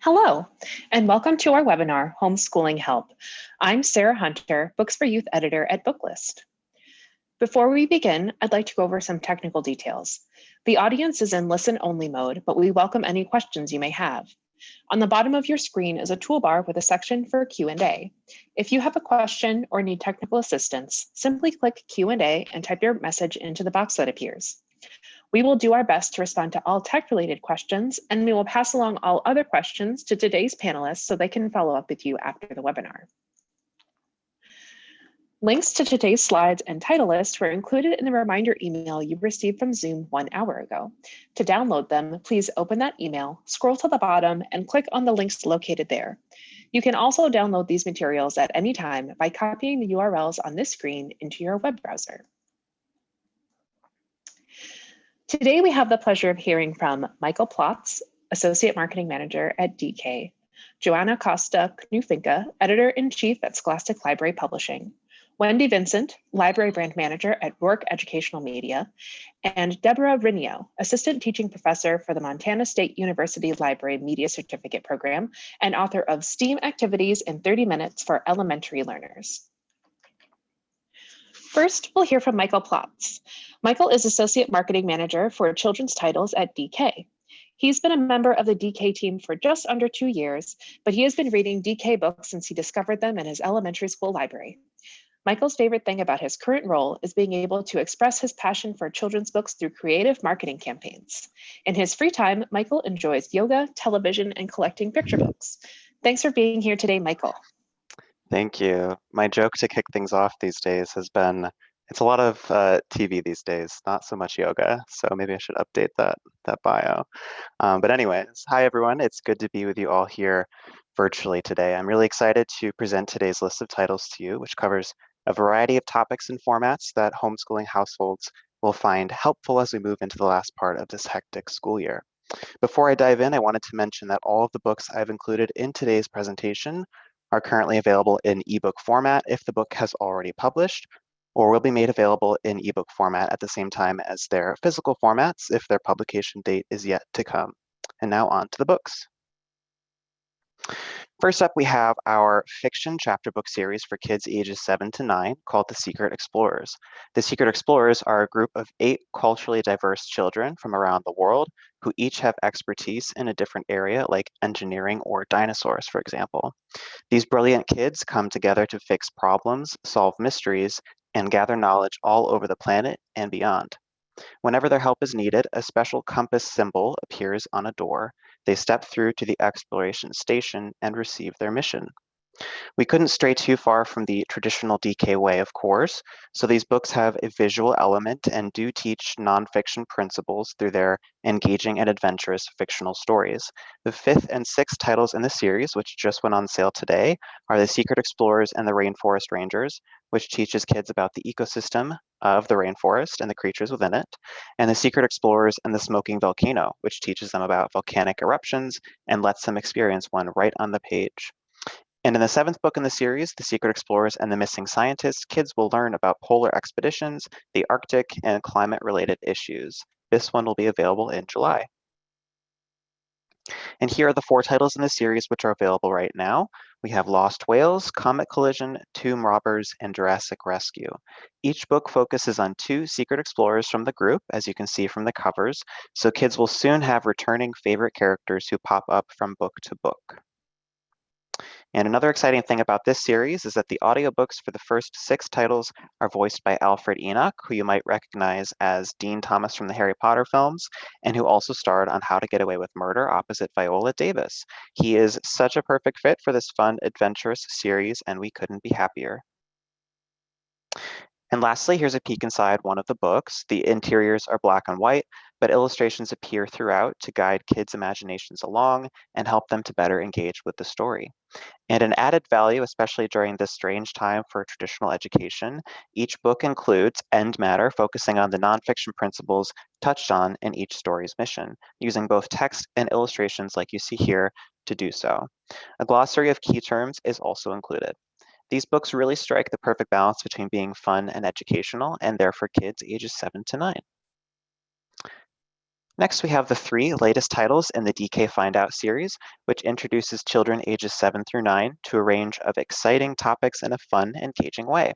Hello, and welcome to our webinar, Homeschooling Help. I'm Sarah Hunter, Books for Youth Editor at Booklist. Before we begin, I'd like to go over some technical details. The audience is in listen-only mode, but we welcome any questions you may have. On the bottom of your screen is a toolbar with a section for Q&A. If you have a question or need technical assistance, simply click Q&A and type your message into the box that appears. We will do our best to respond to all tech-related questions, and we will pass along all other questions to today's panelists so they can follow up with you after the webinar. Links to today's slides and title list were included in the reminder email you received from Zoom 1 hour ago. To download them, please open that email, scroll to the bottom, and click on the links located there. You can also download these materials at any time by copying the URLs on this screen into your web browser. Today, we have the pleasure of hearing from Michael Plotz, Associate Marketing Manager at DK, Joanna Costa Knufinka, Editor-in-Chief at Scholastic Library Publishing, Wendy Vincent, Library Brand Manager at Rourke Educational Media, and Deborah Rinio, Assistant Teaching Professor for the Montana State University Library Media Certificate Program and author of STEAM Activities in 30 Minutes for Elementary Learners. First, we'll hear from Michael Plotz. Michael is Associate Marketing Manager for Children's Titles at DK. He's been a member of the DK team for just under 2 years, but he has been reading DK books since he discovered them in his elementary school library. Michael's favorite thing about his current role is being able to express his passion for children's books through creative marketing campaigns. In his free time, Michael enjoys yoga, television, and collecting picture books. Thanks for being here today, Michael. Thank you. My joke to kick things off these days has been, it's a lot of TV these days, not so much yoga. So maybe I should update that bio. But anyways, hi everyone. It's good to be with you all here virtually today. I'm really excited to present today's list of titles to you, which covers a variety of topics and formats that homeschooling households will find helpful as we move into the last part of this hectic school year. Before I dive in, I wanted to mention that all of the books I've included in today's presentation are currently available in ebook format if the book has already published, or will be made available in ebook format at the same time as their physical formats if their publication date is yet to come. And now on to the books. First up, we have our fiction chapter book series for kids ages 7 to 9 called The Secret Explorers. The Secret Explorers are a group of 8 culturally diverse children from around the world who each have expertise in a different area like engineering or dinosaurs, for example. These brilliant kids come together to fix problems, solve mysteries, and gather knowledge all over the planet and beyond. Whenever their help is needed, a special compass symbol appears on a door. They step through to the exploration station and receive their mission. We couldn't stray too far from the traditional DK way, of course, so these books have a visual element and do teach nonfiction principles through their engaging and adventurous fictional stories. The 5th and 6th titles in the series, which just went on sale today, are The Secret Explorers and the Rainforest Rangers, which teaches kids about the ecosystem of the rainforest and the creatures within it, and The Secret Explorers and the Smoking Volcano, which teaches them about volcanic eruptions and lets them experience one right on the page. And in the 7th book in the series, The Secret Explorers and the Missing Scientists, kids will learn about polar expeditions, the Arctic, and climate-related issues. This one will be available in July. And here are the 4 titles in the series which are available right now. We have Lost Whales, Comet Collision, Tomb Robbers, and Jurassic Rescue. Each book focuses on 2 secret explorers from the group, as you can see from the covers, so kids will soon have returning favorite characters who pop up from book to book. And another exciting thing about this series is that the audiobooks for the first 6 titles are voiced by Alfred Enoch, who you might recognize as Dean Thomas from the Harry Potter films, and who also starred on How to Get Away with Murder opposite Viola Davis. He is such a perfect fit for this fun, adventurous series, and we couldn't be happier. And lastly, here's a peek inside one of the books. The interiors are black and white, but illustrations appear throughout to guide kids' imaginations along and help them to better engage with the story. And an added value, especially during this strange time for traditional education, each book includes end matter focusing on the nonfiction principles touched on in each story's mission, using both text and illustrations like you see here to do so. A glossary of key terms is also included. These books really strike the perfect balance between being fun and educational, and they're for kids ages 7 to 9. Next, we have the 3 latest titles in the DK Find Out series, which introduces children ages 7 through 9 to a range of exciting topics in a fun, engaging way.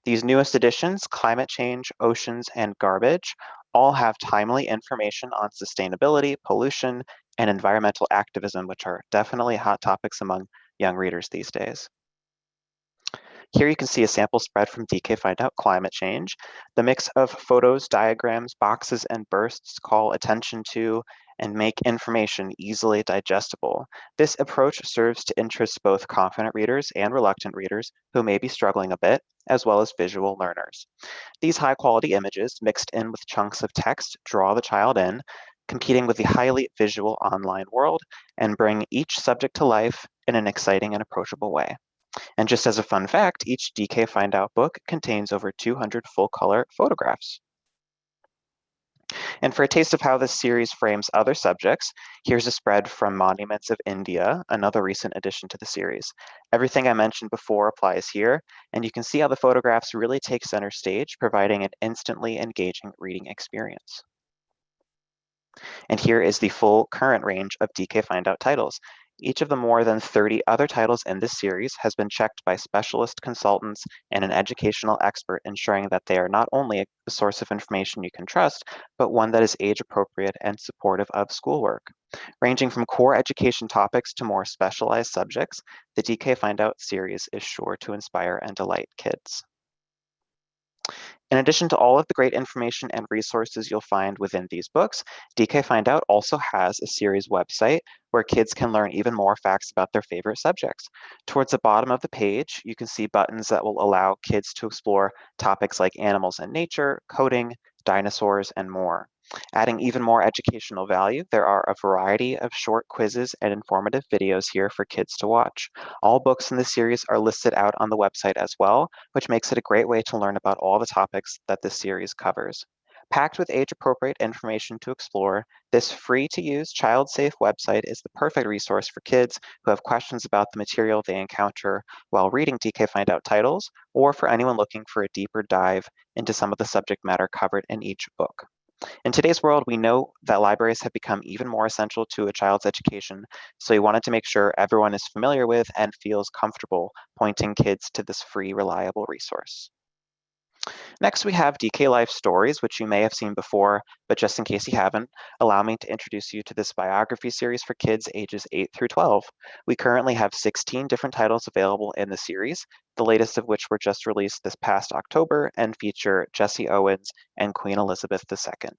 These newest editions, Climate Change, Oceans, and Garbage, all have timely information on sustainability, pollution, and environmental activism, which are definitely hot topics among young readers these days. Here you can see a sample spread from DK Find Out Climate Change. The mix of photos, diagrams, boxes, and bursts call attention to and make information easily digestible. This approach serves to interest both confident readers and reluctant readers who may be struggling a bit, as well as visual learners. These high-quality images, mixed in with chunks of text, draw the child in, competing with the highly visual online world, and bring each subject to life in an exciting and approachable way. And just as a fun fact, each DK Find Out book contains over 200 full-color photographs. And for a taste of how this series frames other subjects, here's a spread from Monuments of India, another recent addition to the series. Everything I mentioned before applies here, and you can see how the photographs really take center stage, providing an instantly engaging reading experience. And here is the full current range of DK Find Out titles. Each of the more than 30 other titles in this series has been checked by specialist consultants and an educational expert, ensuring that they are not only a source of information you can trust, but one that is age appropriate and supportive of schoolwork. Ranging from core education topics to more specialized subjects, the DK Find Out series is sure to inspire and delight kids. In addition to all of the great information and resources you'll find within these books, DK Find Out also has a series website where kids can learn even more facts about their favorite subjects. Towards the bottom of the page, you can see buttons that will allow kids to explore topics like animals and nature, coding, dinosaurs, and more. Adding even more educational value, there are a variety of short quizzes and informative videos here for kids to watch. All books in this series are listed out on the website as well, which makes it a great way to learn about all the topics that this series covers. Packed with age-appropriate information to explore, this free-to-use, child-safe website is the perfect resource for kids who have questions about the material they encounter while reading DK Find Out titles, or for anyone looking for a deeper dive into some of the subject matter covered in each book. In today's world, we know that libraries have become even more essential to a child's education, so we wanted to make sure everyone is familiar with and feels comfortable pointing kids to this free, reliable resource. Next, we have DK Life Stories, which you may have seen before, but just in case you haven't, allow me to introduce you to this biography series for kids ages 8 through 12. We currently have 16 different titles available in the series, the latest of which were just released this past October and feature Jesse Owens and Queen Elizabeth II.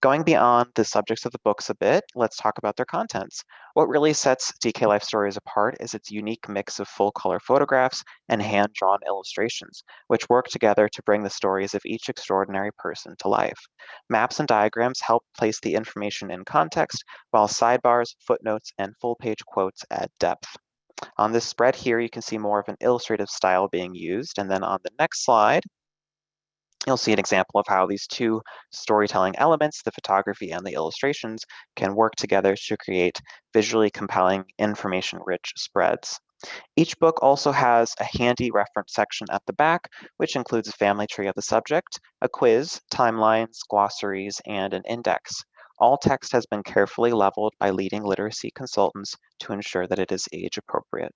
Going beyond the subjects of the books a bit, let's talk about their contents. What really sets DK Life Stories apart is its unique mix of full-color photographs and hand-drawn illustrations, which work together to bring the stories of each extraordinary person to life. Maps and diagrams help place the information in context, while sidebars, footnotes, and full-page quotes add depth. On this spread here, you can see more of an illustrative style being used, and then on the next slide, you'll see an example of how these two storytelling elements, the photography and the illustrations, can work together to create visually compelling, information-rich spreads. Each book also has a handy reference section at the back, which includes a family tree of the subject, a quiz, timelines, glossaries, and an index. All text has been carefully leveled by leading literacy consultants to ensure that it is age appropriate.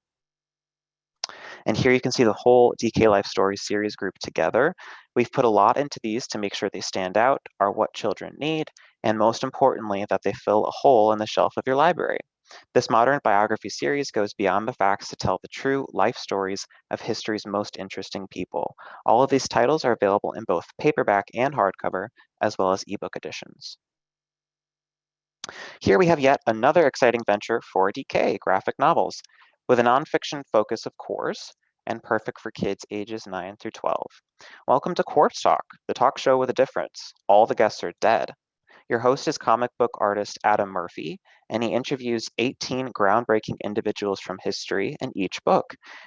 And here you can see the whole DK Life Stories series grouped together. We've put a lot into these to make sure they stand out, are what children need, and most importantly, that they fill a hole in the shelf of your library. This modern biography series goes beyond the facts to tell the true life stories of history's most interesting people. All of these titles are available in both paperback and hardcover, as well as ebook editions. Here we have yet another exciting venture for DK, graphic novels. With a nonfiction focus, of course, and perfect for kids ages 9 through 12. Welcome to Corpse Talk, the talk show with a difference. All the guests are dead. Your host is comic book artist Adam Murphy, and he interviews 18 groundbreaking individuals from history in each book.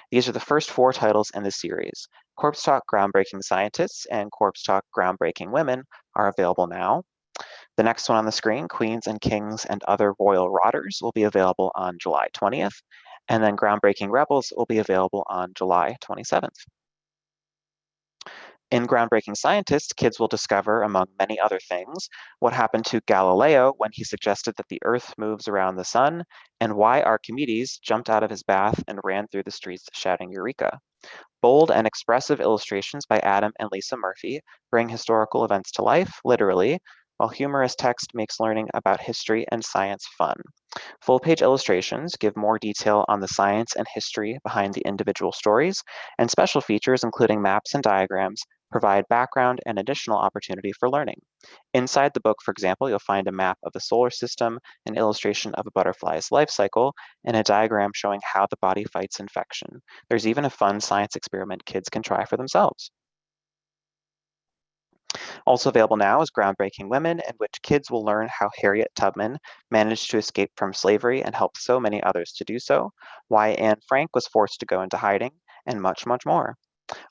These are the first 4 titles in the series. Corpse Talk Groundbreaking Scientists and Corpse Talk Groundbreaking Women are available now. The next one on the screen, Queens and Kings and Other Royal Rotters, will be available on July 20th, and then Groundbreaking Rebels will be available on July 27th. In Groundbreaking Scientists, kids will discover, among many other things, what happened to Galileo when he suggested that the Earth moves around the sun, and why Archimedes jumped out of his bath and ran through the streets shouting Eureka. Bold and expressive illustrations by Adam and Lisa Murphy bring historical events to life, literally, while humorous text makes learning about history and science fun. Full-page illustrations give more detail on the science and history behind the individual stories, and special features, including maps and diagrams, provide background and additional opportunity for learning. Inside the book, for example, you'll find a map of the solar system, an illustration of a butterfly's life cycle, and a diagram showing how the body fights infection. There's even a fun science experiment kids can try for themselves. Also available now is Groundbreaking Women, in which kids will learn how Harriet Tubman managed to escape from slavery and help so many others to do so, why Anne Frank was forced to go into hiding, and much, much more.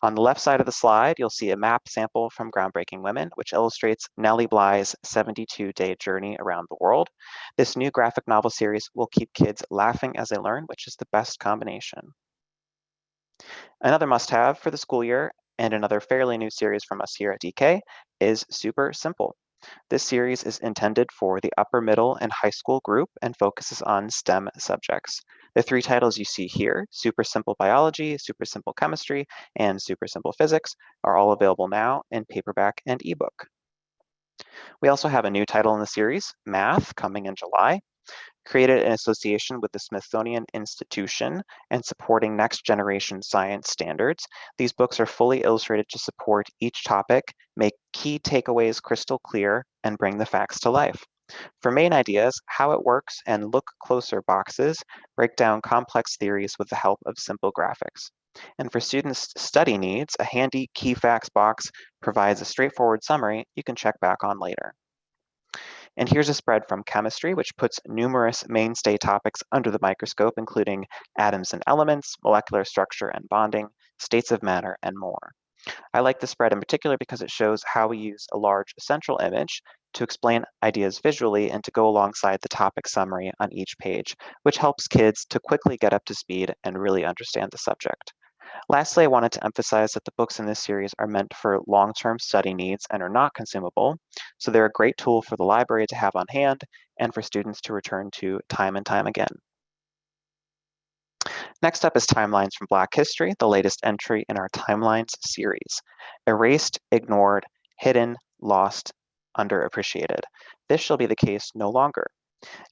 On the left side of the slide, you'll see a map sample from Groundbreaking Women, which illustrates Nellie Bly's 72-day journey around the world. This new graphic novel series will keep kids laughing as they learn, which is the best combination. Another must-have for the school year, and another fairly new series from us here at DK, is Super Simple. This series is intended for the upper, middle, and high school group and focuses on STEM subjects. The three titles you see here, Super Simple Biology, Super Simple Chemistry, and Super Simple Physics, are all available now in paperback and ebook. We also have a new title in the series, Math, coming in July. Created in association with the Smithsonian Institution and supporting next generation science standards, these books are fully illustrated to support each topic, make key takeaways crystal clear, and bring the facts to life. For main ideas, how it works and look closer boxes break down complex theories with the help of simple graphics. And for students' study needs, a handy key facts box provides a straightforward summary you can check back on later. And here's a spread from chemistry, which puts numerous mainstay topics under the microscope, including atoms and elements, molecular structure and bonding, states of matter, and more. I like the spread in particular because it shows how we use a large central image to explain ideas visually and to go alongside the topic summary on each page, which helps kids to quickly get up to speed and really understand the subject. Lastly, I wanted to emphasize that the books in this series are meant for long-term study needs and are not consumable, so they're a great tool for the library to have on hand and for students to return to time and time again. Next up is Timelines from Black History, the latest entry in our Timelines series. Erased, ignored, hidden, lost, underappreciated. This shall be the case no longer.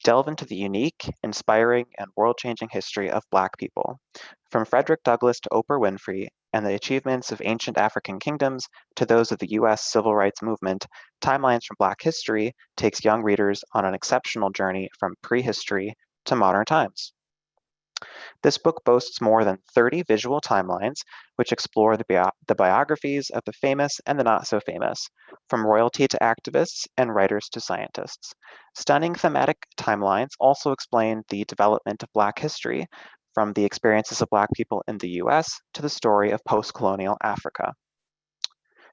Delve into the unique, inspiring, and world-changing history of Black people. From Frederick Douglass to Oprah Winfrey, and the achievements of ancient African kingdoms to those of the US civil rights movement, Timelines from Black History takes young readers on an exceptional journey from prehistory to modern times. This book boasts more than 30 visual timelines, which explore the biographies of the famous and the not so famous, from royalty to activists and writers to scientists. Stunning thematic timelines also explain the development of Black history, from the experiences of Black people in the US to the story of post-colonial Africa.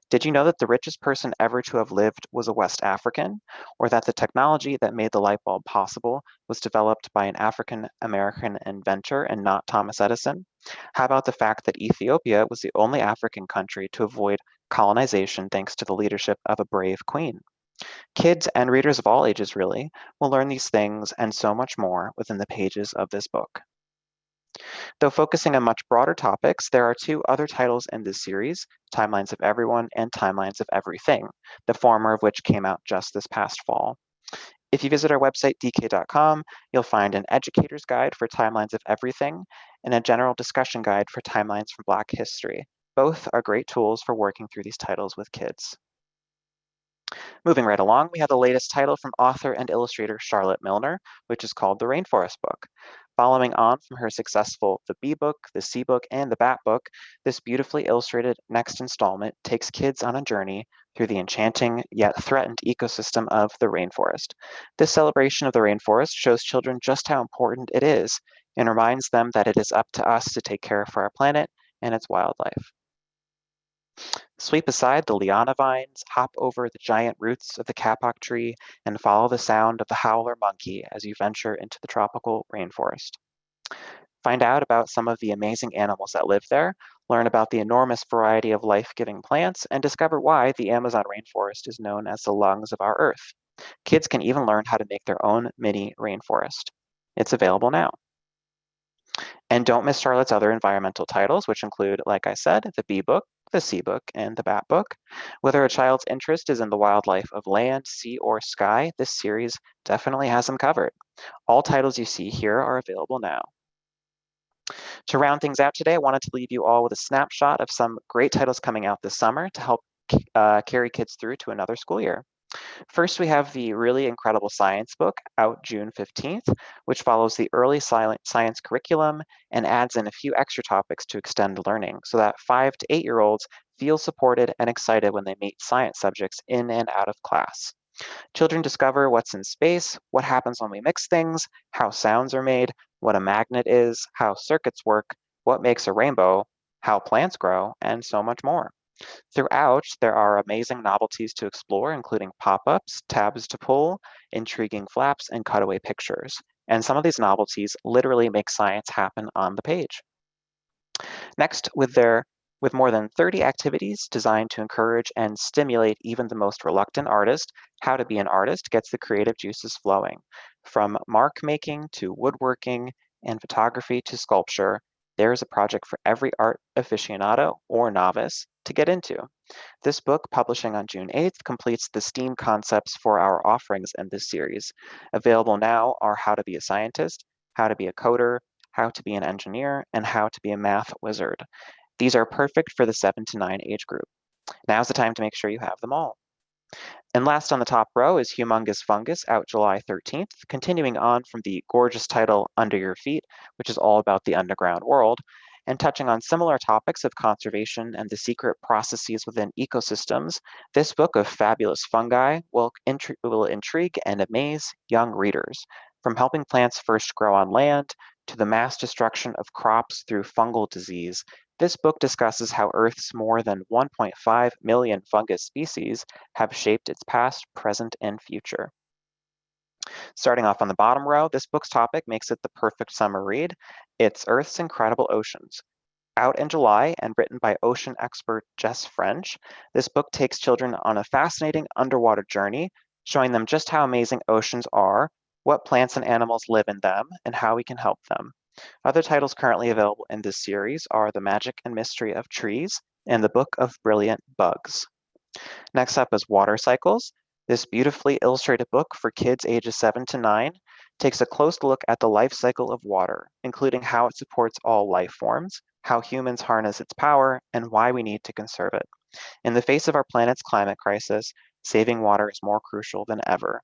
Did you know that the richest person ever to have lived was a West African, or that the technology that made the light bulb possible was developed by an African American inventor and not Thomas Edison? How about the fact that Ethiopia was the only African country to avoid colonization thanks to the leadership of a brave queen? Kids and readers of all ages, really, will learn these things and so much more within the pages of this book. Though focusing on much broader topics, there are two other titles in this series, Timelines of Everyone and Timelines of Everything, the former of which came out just this past fall. If you visit our website, dk.com, you'll find an educator's guide for Timelines of Everything and a general discussion guide for Timelines from Black History. Both are great tools for working through these titles with kids. Moving right along, we have the latest title from author and illustrator Charlotte Milner, which is called The Rainforest Book. Following on from her successful The Bee Book, The Sea Book, and The Bat Book, this beautifully illustrated next installment takes kids on a journey through the enchanting yet threatened ecosystem of the rainforest. This celebration of the rainforest shows children just how important it is and reminds them that it is up to us to take care of our planet and its wildlife. Sweep aside the liana vines, hop over the giant roots of the kapok tree, and follow the sound of the howler monkey as you venture into the tropical rainforest. Find out about some of the amazing animals that live there, learn about the enormous variety of life-giving plants, and discover why the Amazon rainforest is known as the lungs of our Earth. Kids can even learn how to make their own mini rainforest. It's available now. And don't miss Charlotte's other environmental titles, which include, like I said, the Bee Book, the Sea Book, and the Bat Book. Whether a child's interest is in the wildlife of land, sea, or sky, this series definitely has them covered. All titles you see here are available now. To round things out today, I wanted to leave you all with a snapshot of some great titles coming out this summer to help carry kids through to another school year. First, we have the really incredible science book out June 15th, which follows the early science curriculum and adds in a few extra topics to extend learning so that 5 to 8-year-olds feel supported and excited when they meet science subjects in and out of class. Children discover what's in space, what happens when we mix things, how sounds are made, what a magnet is, how circuits work, what makes a rainbow, how plants grow, and so much more. Throughout, there are amazing novelties to explore, including pop-ups, tabs to pull, intriguing flaps, and cutaway pictures. And some of these novelties literally make science happen on the page. Next, with more than 30 activities designed to encourage and stimulate even the most reluctant artist, How to Be an Artist gets the creative juices flowing. From mark making to woodworking and photography to sculpture, there is a project for every art aficionado or novice to get into. This book, publishing on June 8th, completes the STEAM concepts for our offerings in this series. Available now are How to Be a Scientist, How to Be a Coder, How to Be an Engineer, and How to Be a Math Wizard. These are perfect for the 7 to 9 age group. Now's the time to make sure you have them all. And last on the top row is Humongous Fungus, out July 13th, continuing on from the gorgeous title Under Your Feet, which is all about the underground world, and touching on similar topics of conservation and the secret processes within ecosystems. This book of fabulous fungi will intrigue and amaze young readers. From helping plants first grow on land to the mass destruction of crops through fungal disease, this book discusses how Earth's more than 1.5 million fungus species have shaped its past, present, and future. Starting off on the bottom row, this book's topic makes it the perfect summer read. It's Earth's Incredible Oceans. Out in July and written by ocean expert Jess French, this book takes children on a fascinating underwater journey, showing them just how amazing oceans are, what plants and animals live in them, and how we can help them. Other titles currently available in this series are The Magic and Mystery of Trees and The Book of Brilliant Bugs. Next up is Water Cycles. This beautifully illustrated book for kids ages 7 to 9 takes a close look at the life cycle of water, including how it supports all life forms, how humans harness its power, and why we need to conserve it. In the face of our planet's climate crisis, saving water is more crucial than ever.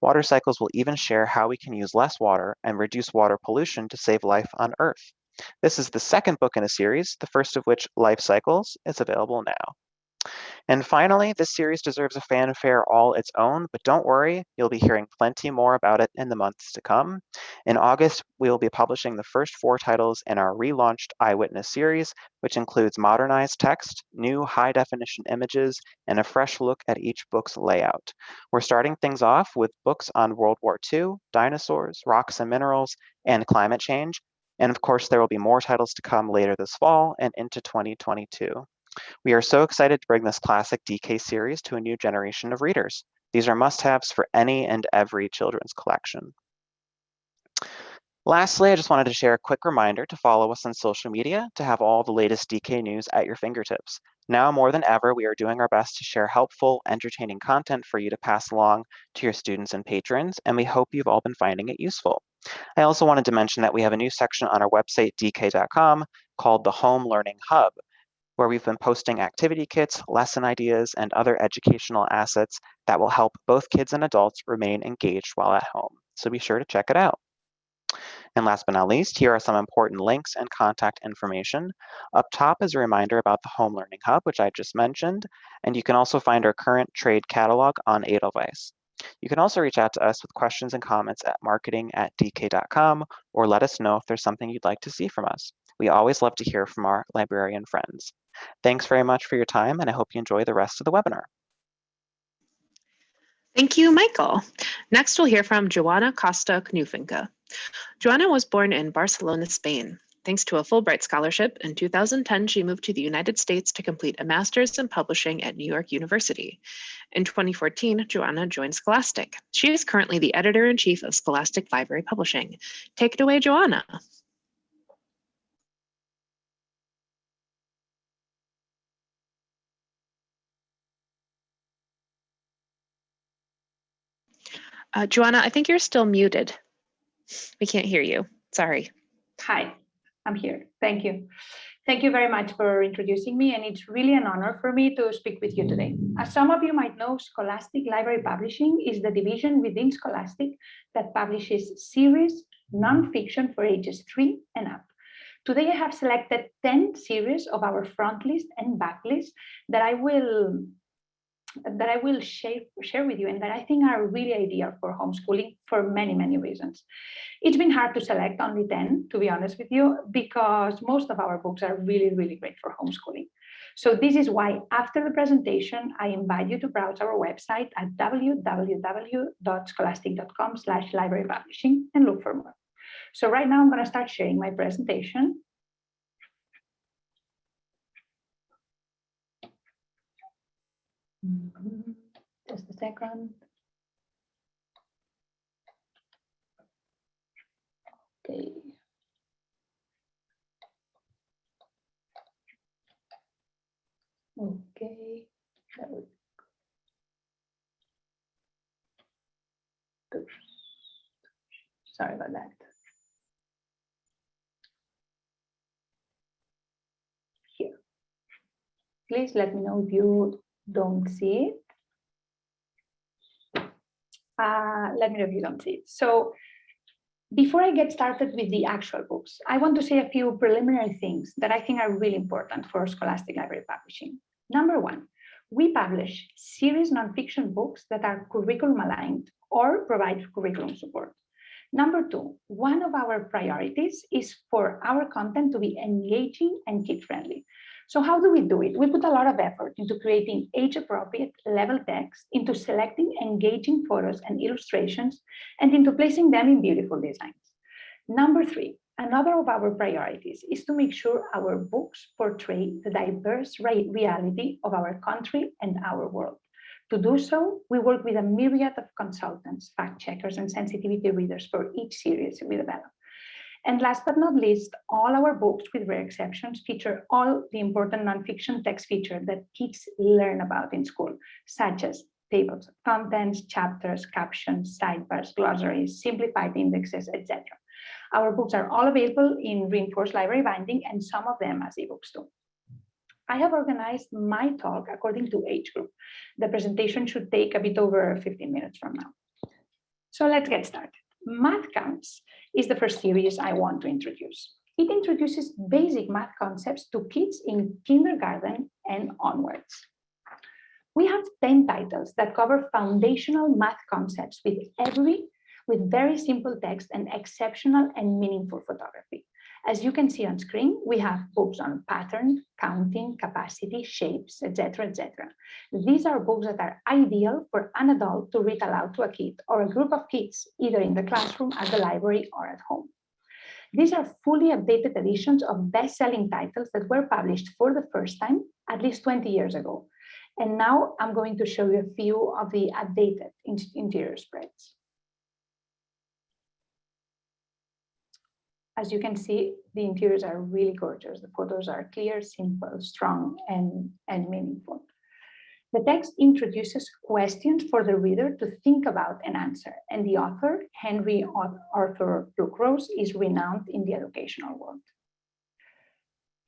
Water Cycles will even share how we can use less water and reduce water pollution to save life on Earth. This is the second book in a series, the first of which, Life Cycles, is available now. And finally, this series deserves a fanfare all its own, but don't worry, you'll be hearing plenty more about it in the months to come. In August, we will be publishing the first 4 titles in our relaunched Eyewitness series, which includes modernized text, new high-definition images, and a fresh look at each book's layout. We're starting things off with books on World War II, dinosaurs, rocks and minerals, and climate change. And of course, there will be more titles to come later this fall and into 2022. We are so excited to bring this classic DK series to a new generation of readers. These are must-haves for any and every children's collection. Lastly, I just wanted to share a quick reminder to follow us on social media to have all the latest DK news at your fingertips. Now more than ever, we are doing our best to share helpful, entertaining content for you to pass along to your students and patrons, and we hope you've all been finding it useful. I also wanted to mention that we have a new section on our website, dk.com, called the Home Learning Hub, where we've been posting activity kits, lesson ideas, and other educational assets that will help both kids and adults remain engaged while at home. So be sure to check it out. And last but not least, here are some important links and contact information. Up top is a reminder about the Home Learning Hub, which I just mentioned, and you can also find our current trade catalog on Edelweiss. You can also reach out to us with questions and comments at marketing@dk.com, or let us know if there's something you'd like to see from us. We always love to hear from our librarian friends. Thanks very much for your time, and I hope you enjoy the rest of the webinar. Thank you, Michael. Next, we'll hear from Joana Costa Knufinka. Joana was born in Barcelona, Spain. Thanks to a Fulbright scholarship, in 2010, she moved to the United States to complete a master's in publishing at New York University. In 2014, Joanna joined Scholastic. She is currently the editor-in-chief of Scholastic Library Publishing. Take it away, Joanna. Joanna, I think you're still muted. We can't hear you. Sorry. Hi, I'm here. Thank you. Thank you very much for introducing me, and it's really an honor for me to speak with you today. As some of you might know, Scholastic Library Publishing is the division within Scholastic that publishes series nonfiction for ages 3 and up. Today, I have selected 10 series of our front list and back list that I will share with you, and that I think are really ideal for homeschooling for many, many reasons. It's been hard to select only 10, to be honest with you, because most of our books are really, really great for homeschooling. So this is why after the presentation, I invite you to browse our website at www.scholastic.com/library publishing and look for more. So right now I'm going to start sharing my presentation. Just a second. Okay. Okay. Sorry about that. Here. Please let me know if you don't see it. Let me know if you don't see it. So before I get started with the actual books, I want to say a few preliminary things that I think are really important for Scholastic Library Publishing. Number one, we publish series nonfiction books that are curriculum aligned or provide curriculum support. Number two, one of our priorities is for our content to be engaging and kid-friendly. So how do we do it? We put a lot of effort into creating age-appropriate level text, into selecting engaging photos and illustrations, and into placing them in beautiful designs. Number three, another of our priorities is to make sure our books portray the diverse reality of our country and our world. To do so, we work with a myriad of consultants, fact checkers, and sensitivity readers for each series we develop. And last but not least, all our books, with rare exceptions, feature all the important nonfiction text features that kids learn about in school, such as tables of contents, chapters, captions, sidebars, glossaries, simplified indexes, etc. Our books are all available in reinforced library binding, and some of them as ebooks too. I have organized my talk according to age group. The presentation should take a bit over 15 minutes from now. So let's get started. Math Counts is the first series I want to introduce. It introduces basic math concepts to kids in kindergarten and onwards. We have 10 titles that cover foundational math concepts with very simple text and exceptional and meaningful photography. As you can see on screen, we have books on pattern, counting, capacity, shapes, etc., etc. These are books that are ideal for an adult to read aloud to a kid or a group of kids, either in the classroom, at the library, or at home. These are fully updated editions of best-selling titles that were published for the first time at least 20 years ago. And now I'm going to show you a few of the updated interior spreads. As you can see, the interiors are really gorgeous. The photos are clear, simple, strong, and meaningful. The text introduces questions for the reader to think about and answer, and the author, Henry Arthur Brooke Rose, is renowned in the educational world.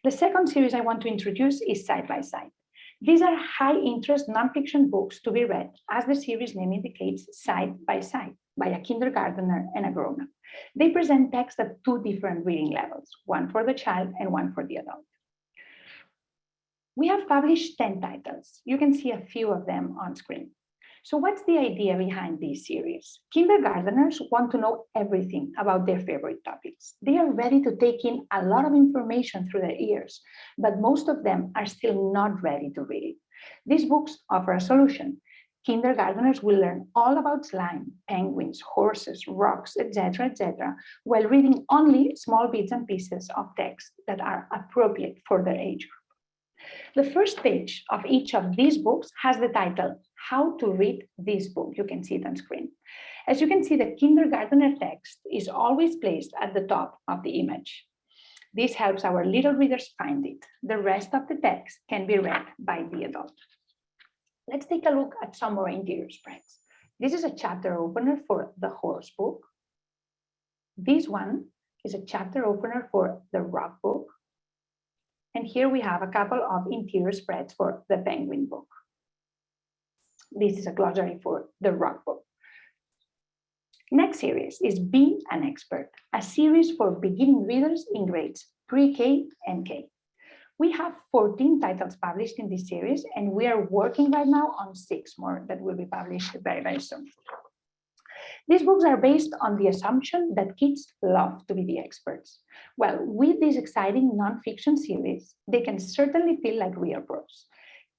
The second series I want to introduce is Side by Side. These are high-interest nonfiction books to be read, as the series name indicates, side by side, by a kindergartner and a grown-up. They present text at two different reading levels, one for the child and one for the adult. We have published 10 titles. You can see a few of them on screen. So what's the idea behind this series? Kindergartners want to know everything about their favorite topics. They are ready to take in a lot of information through their ears, but most of them are still not ready to read it. These books offer a solution. Kindergarteners will learn all about slime, penguins, horses, rocks, etc., while reading only small bits and pieces of text that are appropriate for their age group. The first page of each of these books has the title, How to Read This Book. You can see it on screen. As you can see, the kindergartner text is always placed at the top of the image. This helps our little readers find it. The rest of the text can be read by the adult. Let's take a look at some more interior spreads. This is a chapter opener for the horse book. This one is a chapter opener for the rock book. And here we have a couple of interior spreads for the penguin book. This is a glossary for the rock book. Next series is Be an Expert, a series for beginning readers in grades pre-K and K. We have 14 titles published in this series, and we are working right now on 6 more that will be published very, very soon. These books are based on the assumption that kids love to be the experts. Well, with this exciting nonfiction series, they can certainly feel like real pros.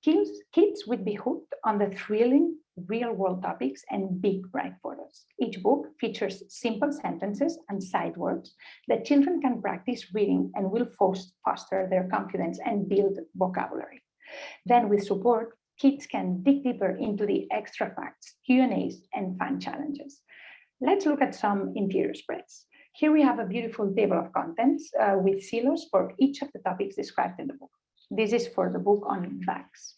Kids would be hooked on the thrilling real-world topics and big, bright photos. Each book features simple sentences and sight words that children can practice reading and will foster their confidence and build vocabulary. Then with support, kids can dig deeper into the extra facts, Q&As, and fun challenges. Let's look at some interior spreads. Here we have a beautiful table of contents with silos for each of the topics described in the book. This is for the book on bags.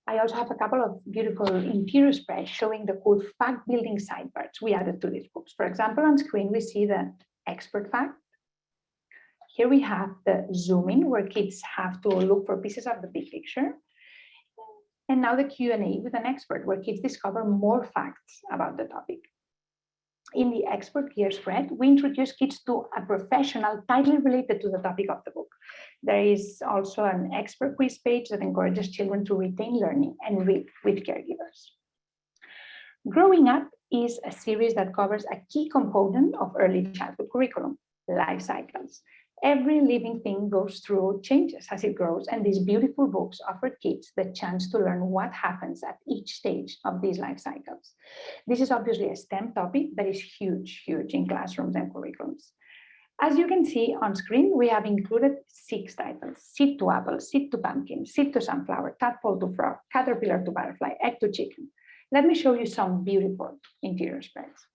I also have a couple of beautiful interior spreads showing the cool fact-building sidebars we added to these books. For example, on screen, we see the expert fact. Here we have the zooming, where kids have to look for pieces of the big picture. And now the Q&A with an expert, where kids discover more facts about the topic. In the expert gear spread, we introduce kids to a professional tightly related to the topic of the book. There is also an expert quiz page that encourages children to retain learning and read with caregivers. Growing Up is a series that covers a key component of early childhood curriculum, life cycles. Every living thing goes through changes as it grows, and these beautiful books offer kids the chance to learn what happens at each stage of these life cycles. This is obviously a STEM topic that is huge in classrooms and curriculums. As you can see on screen, we have included 6 titles: Seed to Apple, Seed to Pumpkin, Seed to Sunflower, Tadpole to Frog, Caterpillar to Butterfly, Egg to Chicken. Let me show you some beautiful interior spreads.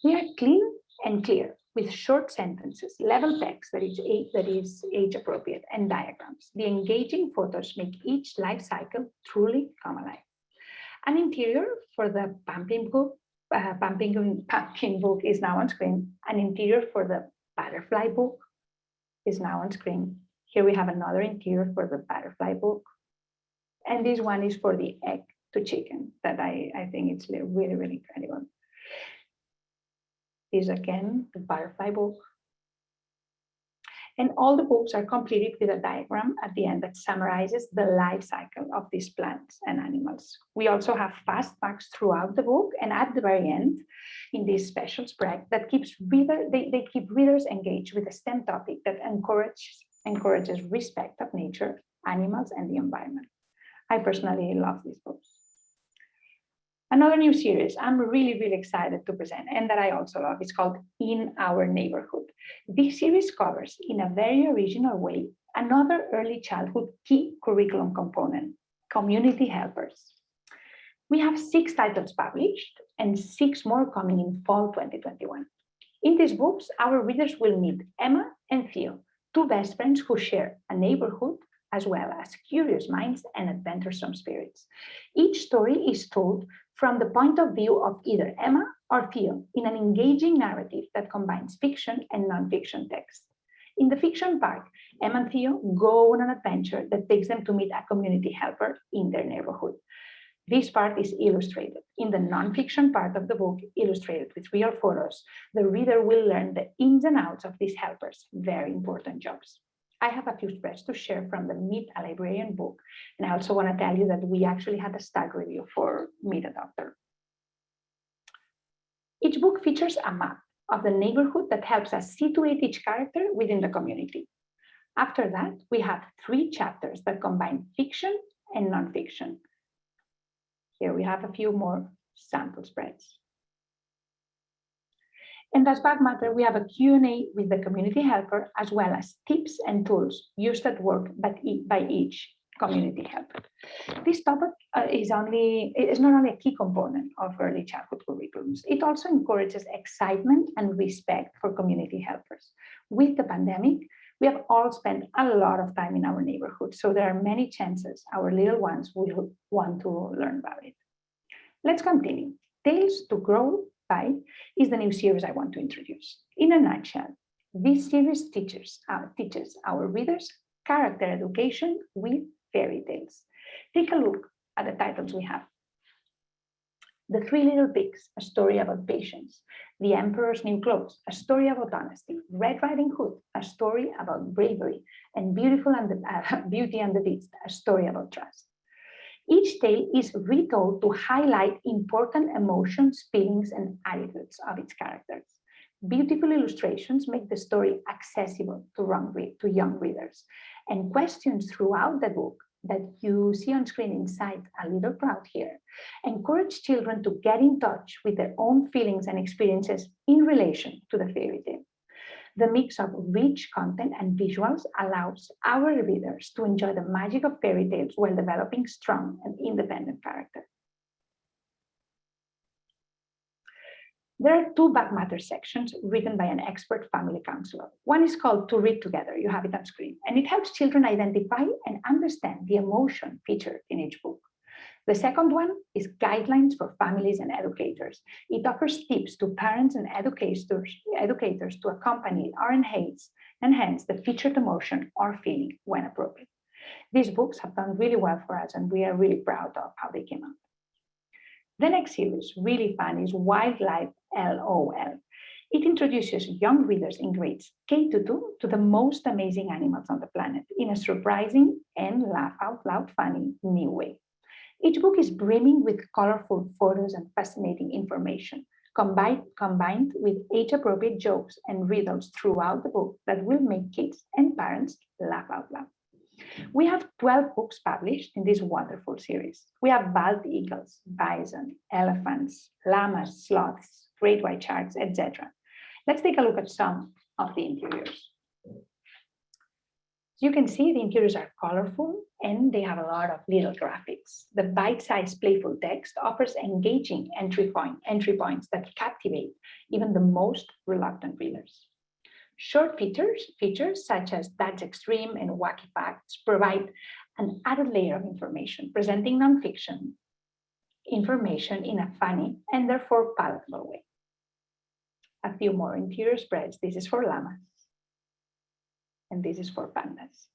They are clean and clear, with short sentences, level text that is age appropriate, and diagrams. The engaging photos make each life cycle truly come alive. An interior for the pumpkin book is now on screen. An interior for the butterfly book is now on screen. Here we have another interior for the butterfly book. And this one is for the egg to chicken that I think it's really, really incredible. Is again the butterfly book. And all the books are completed with a diagram at the end that summarizes the life cycle of these plants and animals. We also have fast facts throughout the book, and at the very end, in this special spread that keeps they keep readers engaged with a STEM topic that encourages respect of nature, animals, and the environment. I personally love these books. Another new series I'm really, really excited to present, and that I also love, is called In Our Neighborhood. This series covers, in a very original way, another early childhood key curriculum component, community helpers. We have 6 titles published and 6 more coming in fall 2021. In these books, our readers will meet Emma and Theo, 2 best friends who share a neighborhood, as well as curious minds and adventuresome spirits. Each story is told from the point of view of either Emma or Theo in an engaging narrative that combines fiction and nonfiction text. In the fiction part, Emma and Theo go on an adventure that takes them to meet a community helper in their neighborhood. This part is illustrated. In the nonfiction part of the book, illustrated with real photos, the reader will learn the ins and outs of these helpers' very important jobs. I have a few spreads to share from the Meet a Librarian book, and I also want to tell you that we actually had a stag review for Meet a Doctor. Each book features a map of the neighborhood that helps us situate each character within the community. After that, we have 3 chapters that combine fiction and nonfiction. Here we have a few more sample spreads. And as back matter, we have a Q&A with the community helper, as well as tips and tools used at work by each community helper. This topic is not only a key component of early childhood curriculums, it also encourages excitement and respect for community helpers. With the pandemic, we have all spent a lot of time in our neighborhood, so there are many chances our little ones will want to learn about it. Let's continue. Tales to Grow By is the new series I want to introduce. In a nutshell, this series teaches our readers character education with fairy tales. Take a look at the titles we have. The Three Little Pigs, a story about patience. The Emperor's New Clothes, a story about honesty. Red Riding Hood, a story about bravery. And Beauty and the Beast, a story about trust. Each tale is retold to highlight important emotions, feelings, and attitudes of its characters. Beautiful illustrations make the story accessible to young readers, and questions throughout the book that you see on screen inside a little crowd here encourage children to get in touch with their own feelings and experiences in relation to the fairy tale. The mix of rich content and visuals allows our readers to enjoy the magic of fairy tales while developing strong and independent characters. There are 2 back matter sections written by an expert family counselor. One is called To Read Together, you have it on screen, and it helps children identify and understand the emotion featured in each book. The second one is Guidelines for Families and Educators. It offers tips to parents and educators to accompany or enhance the featured emotion or feeling when appropriate. These books have done really well for us, and we are really proud of how they came out. The next series, really fun, is Wildlife LOL. It introduces young readers in grades K to 2 to the most amazing animals on the planet in a surprising and laugh out loud funny new way. Each book is brimming with colorful photos and fascinating information, combined with age-appropriate jokes and riddles throughout the book that will make kids and parents laugh out loud. We have 12 books published in this wonderful series. We have bald eagles, bison, elephants, llamas, sloths, great white sharks, etc. Let's take a look at some of the interiors. You can see the interiors are colorful and they have a lot of little graphics. The bite-sized playful text offers engaging entry points that captivate even the most reluctant readers. Short features such as That's Extreme and Wacky Facts provide an added layer of information, presenting nonfiction information in a funny and therefore palatable way. A few more interior spreads. This is for llamas, and this is for pandas.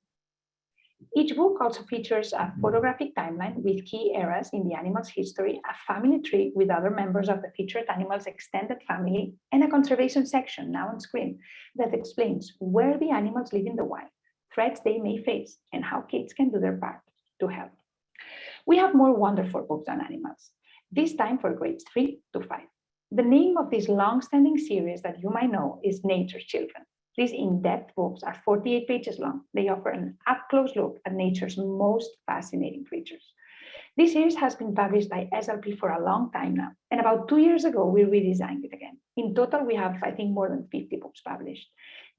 Each book also features a photographic timeline with key eras in the animal's history, a family tree with other members of the featured animal's extended family, and a conservation section now on screen that explains where the animals live in the wild, threats they may face, and how kids can do their part to help. We have more wonderful books on animals, this time for grades 3 to 5. The name of this long-standing series that you might know is Nature's Children. These in-depth books are 48 pages long. They offer an up-close look at nature's most fascinating creatures. This series has been published by SLP for a long time now, and about 2 years ago, we redesigned it again. In total, we have, I think, more than 50 books published.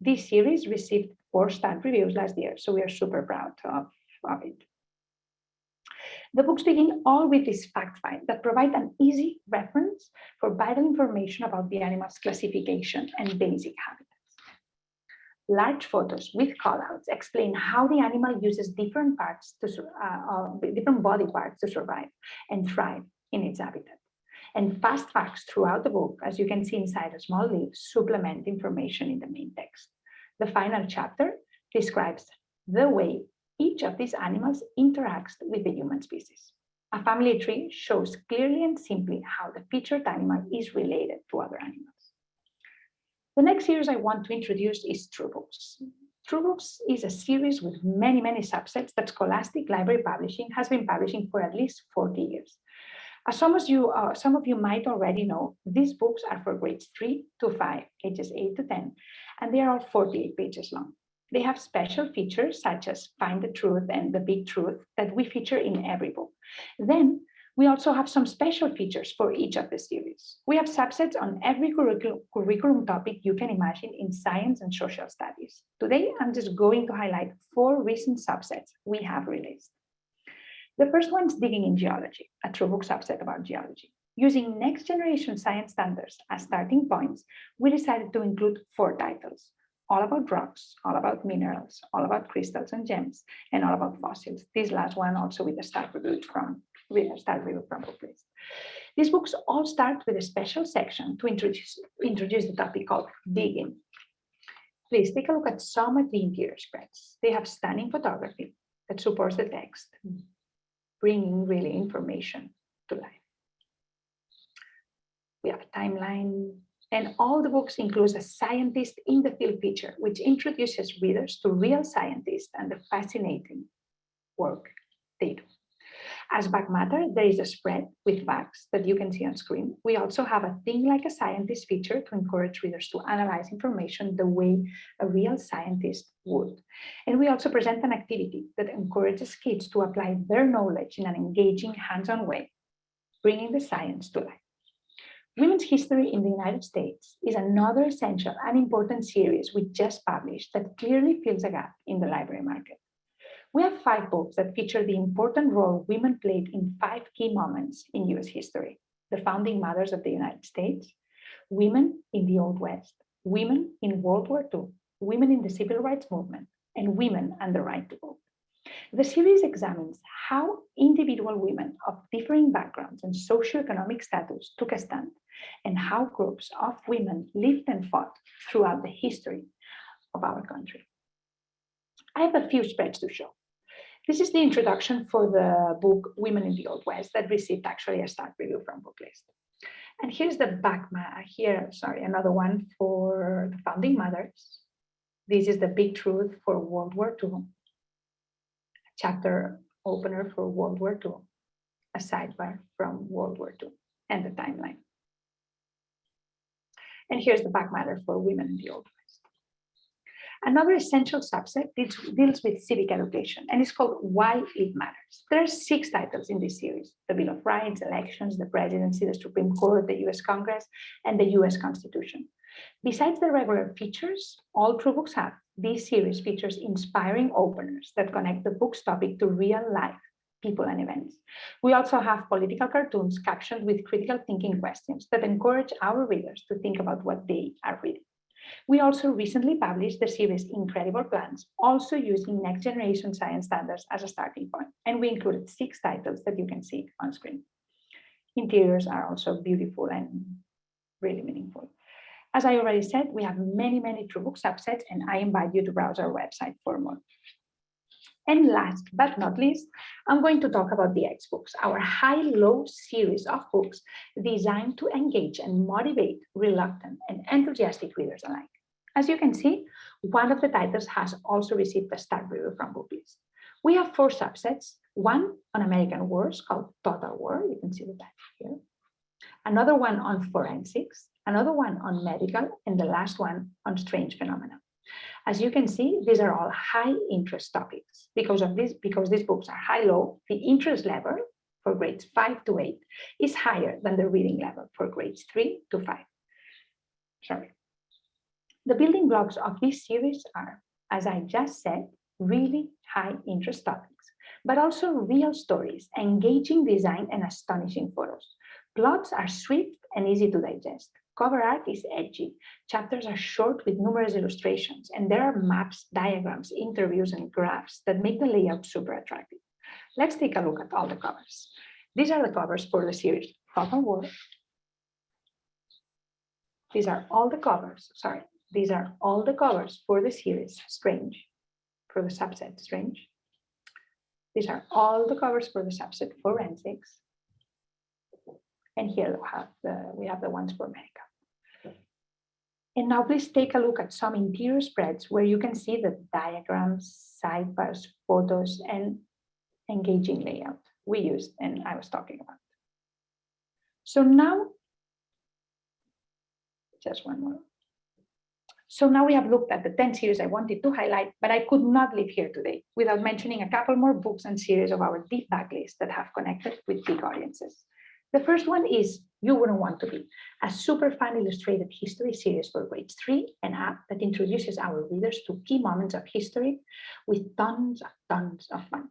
This series received 4-star reviews last year, so we are super proud of it. The books begin all with this fact file that provide an easy reference for vital information about the animal's classification and basic habitats. Large photos with callouts explain how the animal uses different body parts to survive and thrive in its habitat. And fast facts throughout the book, as you can see inside a small leaf, supplement information in the main text. The final chapter describes the way each of these animals interacts with the human species. A family tree shows clearly and simply how the featured animal is related to other animals. The next series I want to introduce is True Books. True Books is a series with many subsets that Scholastic Library Publishing has been publishing for at least 40 years. As some of you might already know, these books are for grades 3 to 5, ages 8 to 10, and they are all 48 pages long. They have special features such as Find the Truth and The Big Truth that we feature in every book. Then we also have some special features for each of the series. We have subsets on every curriculum topic you can imagine in science and social studies. Today, I'm just going to highlight 4 recent subsets we have released. The first one is Digging in Geology, a true book subset about geology. Using next generation science standards as starting points, we decided to include 4 titles, all about rocks, all about minerals, all about crystals and gems, and all about fossils. This last one also with a start review from Booklist. These books all start with a special section to introduce the topic called Digging. Please take a look at some of the interior spreads. They have stunning photography that supports the text, bringing really information to life. We have a timeline, and all the books include a scientist in the field feature, which introduces readers to real scientists and the fascinating work they do. As back matter, there is a spread with facts that you can see on screen. We also have a Think Like a Scientist feature to encourage readers to analyze information the way a real scientist would. And we also present an activity that encourages kids to apply their knowledge in an engaging, hands-on way, bringing the science to life. Women's History in the United States is another essential and important series we just published that clearly fills a gap in the library market. We have 5 books that feature the important role women played in 5 key moments in US history: the founding mothers of the United States, women in the Old West, women in World War II, women in the Civil Rights Movement, and women and the right to vote. The series examines how individual women of differing backgrounds and socioeconomic status took a stand, and how groups of women lived and fought throughout the history of our country. I have a few spreads to show. This is the introduction for the book Women in the Old West that received actually a start review from Booklist. And here's the another one for the founding mothers. This is the Big Truth for World War II. Chapter opener for World War II, a sidebar from World War II, and the timeline. And here's the back matter for Women in the Old West. Another essential subset deals with civic education, and it's called Why It Matters. There are 6 titles in this series: the Bill of Rights, elections, the presidency, the Supreme Court, the US Congress, and the US Constitution. Besides the regular features all true books have, this series features inspiring openers that connect the book's topic to real life people and events. We also have political cartoons captioned with critical thinking questions that encourage our readers to think about what they are reading. We also recently published the series Incredible Plants, also using next generation science standards as a starting point, and we included 6 titles that you can see on screen. Interiors are also beautiful and really meaningful. As I already said, we have many true book subsets, and I invite you to browse our website for more. And last but not least, I'm going to talk about the X-Books, our high-low series of books designed to engage and motivate reluctant and enthusiastic readers alike. As you can see, one of the titles has also received a start review from Booklist. We have 4 subsets, one on American wars called Total War, you can see the title here, another one on forensics, another one on medical, and the last one on strange phenomena. As you can see, these are all high interest topics. Because these books are high-low, the interest level for grades 5 to 8 is higher than the reading level for grades 3 to 5. The building blocks of this series are, as I just said, really high interest topics, but also real stories, engaging design, and astonishing photos. Plots are swift and easy to digest. Cover art is edgy. Chapters are short with numerous illustrations, and there are maps, diagrams, interviews, and graphs that make the layout super attractive. Let's take a look at all the covers. These are the covers for the series Total War. These are all the covers for the series Strange, for the subset Strange. These are all the covers for the subset Forensics. And here we have the ones for medical. And now please take a look at some interior spreads where you can see the diagrams, sidebars, photos, and engaging layout we used and I was talking about. So now, just one more. So now we have looked at the 10 series I wanted to highlight, but I could not leave here today without mentioning a couple more books and series of our deep backlist that have connected with big audiences. The first one is You Wouldn't Want to Be, a super fun illustrated history series for grades 3 and up that introduces our readers to key moments of history with tons of fun.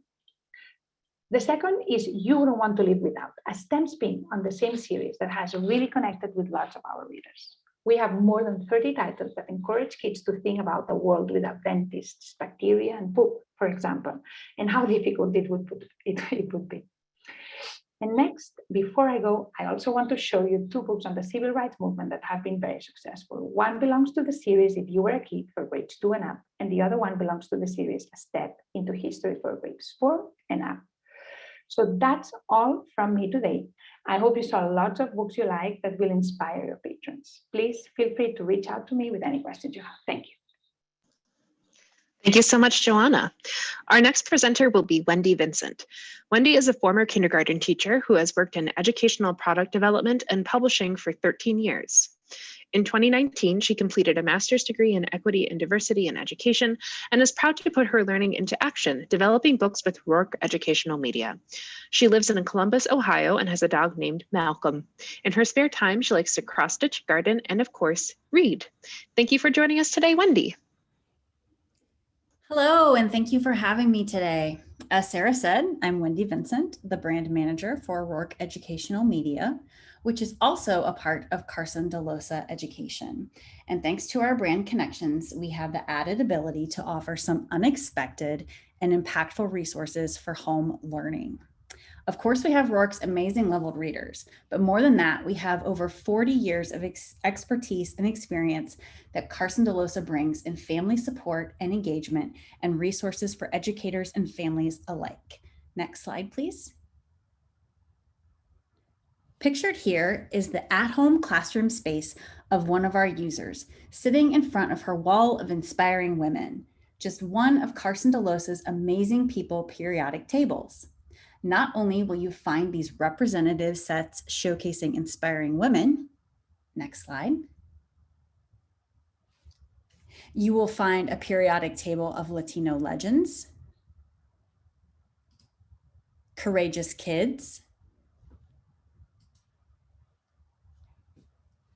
The second is You Wouldn't Want to Live Without, a STEM spin on the same series that has really connected with lots of our readers. We have more than 30 titles that encourage kids to think about the world without dentists, bacteria, and poop, for example, and how difficult it would be. And next, before I go, I also want to show you 2 books on the civil rights movement that have been very successful. One belongs to the series If You Were a Kid for grades 2 and up, and the other one belongs to the series A Step into History for grades 4 and up. So that's all from me today. I hope you saw lots of books you like that will inspire your patrons. Please feel free to reach out to me with any questions you have. Thank you. Thank you so much, Joanna. Our next presenter will be Wendy Vincent. Wendy is a former kindergarten teacher who has worked in educational product development and publishing for 13 years. In 2019, she completed a master's degree in equity and diversity in education and is proud to put her learning into action, developing books with Rourke Educational Media. She lives in Columbus, Ohio, and has a dog named Malcolm. In her spare time, she likes to cross-stitch, garden, and of course, read. Thank you for joining us today, Wendy. Hello, and thank you for having me today. As Sarah said, I'm Wendy Vincent, the brand manager for Rourke Educational Media, which is also a part of Carson DeLosa Education. And thanks to our brand connections, we have the added ability to offer some unexpected and impactful resources for home learning. Of course, we have Rourke's amazing leveled readers, but more than that, we have over 40 years of expertise and experience that Carson DeLosa brings in family support and engagement and resources for educators and families alike. Next slide, please. Pictured here is the at-home classroom space of one of our users, sitting in front of her wall of inspiring women, just one of Carson DeLosa's amazing people periodic tables. Not only will you find these representative sets showcasing inspiring women, next slide, you will find a periodic table of Latino legends, courageous kids,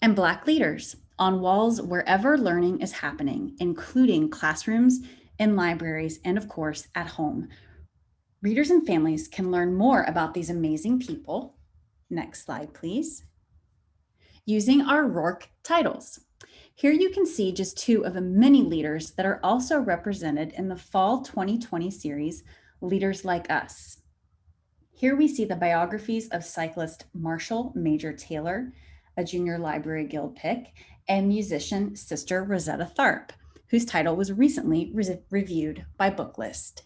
and Black leaders on walls wherever learning is happening, including classrooms and libraries, and of course, at home. Readers and families can learn more about these amazing people, next slide please, using our Rourke titles. Here you can see just 2 of the many leaders that are also represented in the Fall 2020 series, Leaders Like Us. Here we see the biographies of cyclist Marshall Major Taylor, a Junior Library Guild pick, and musician Sister Rosetta Tharpe, whose title was recently reviewed by Booklist.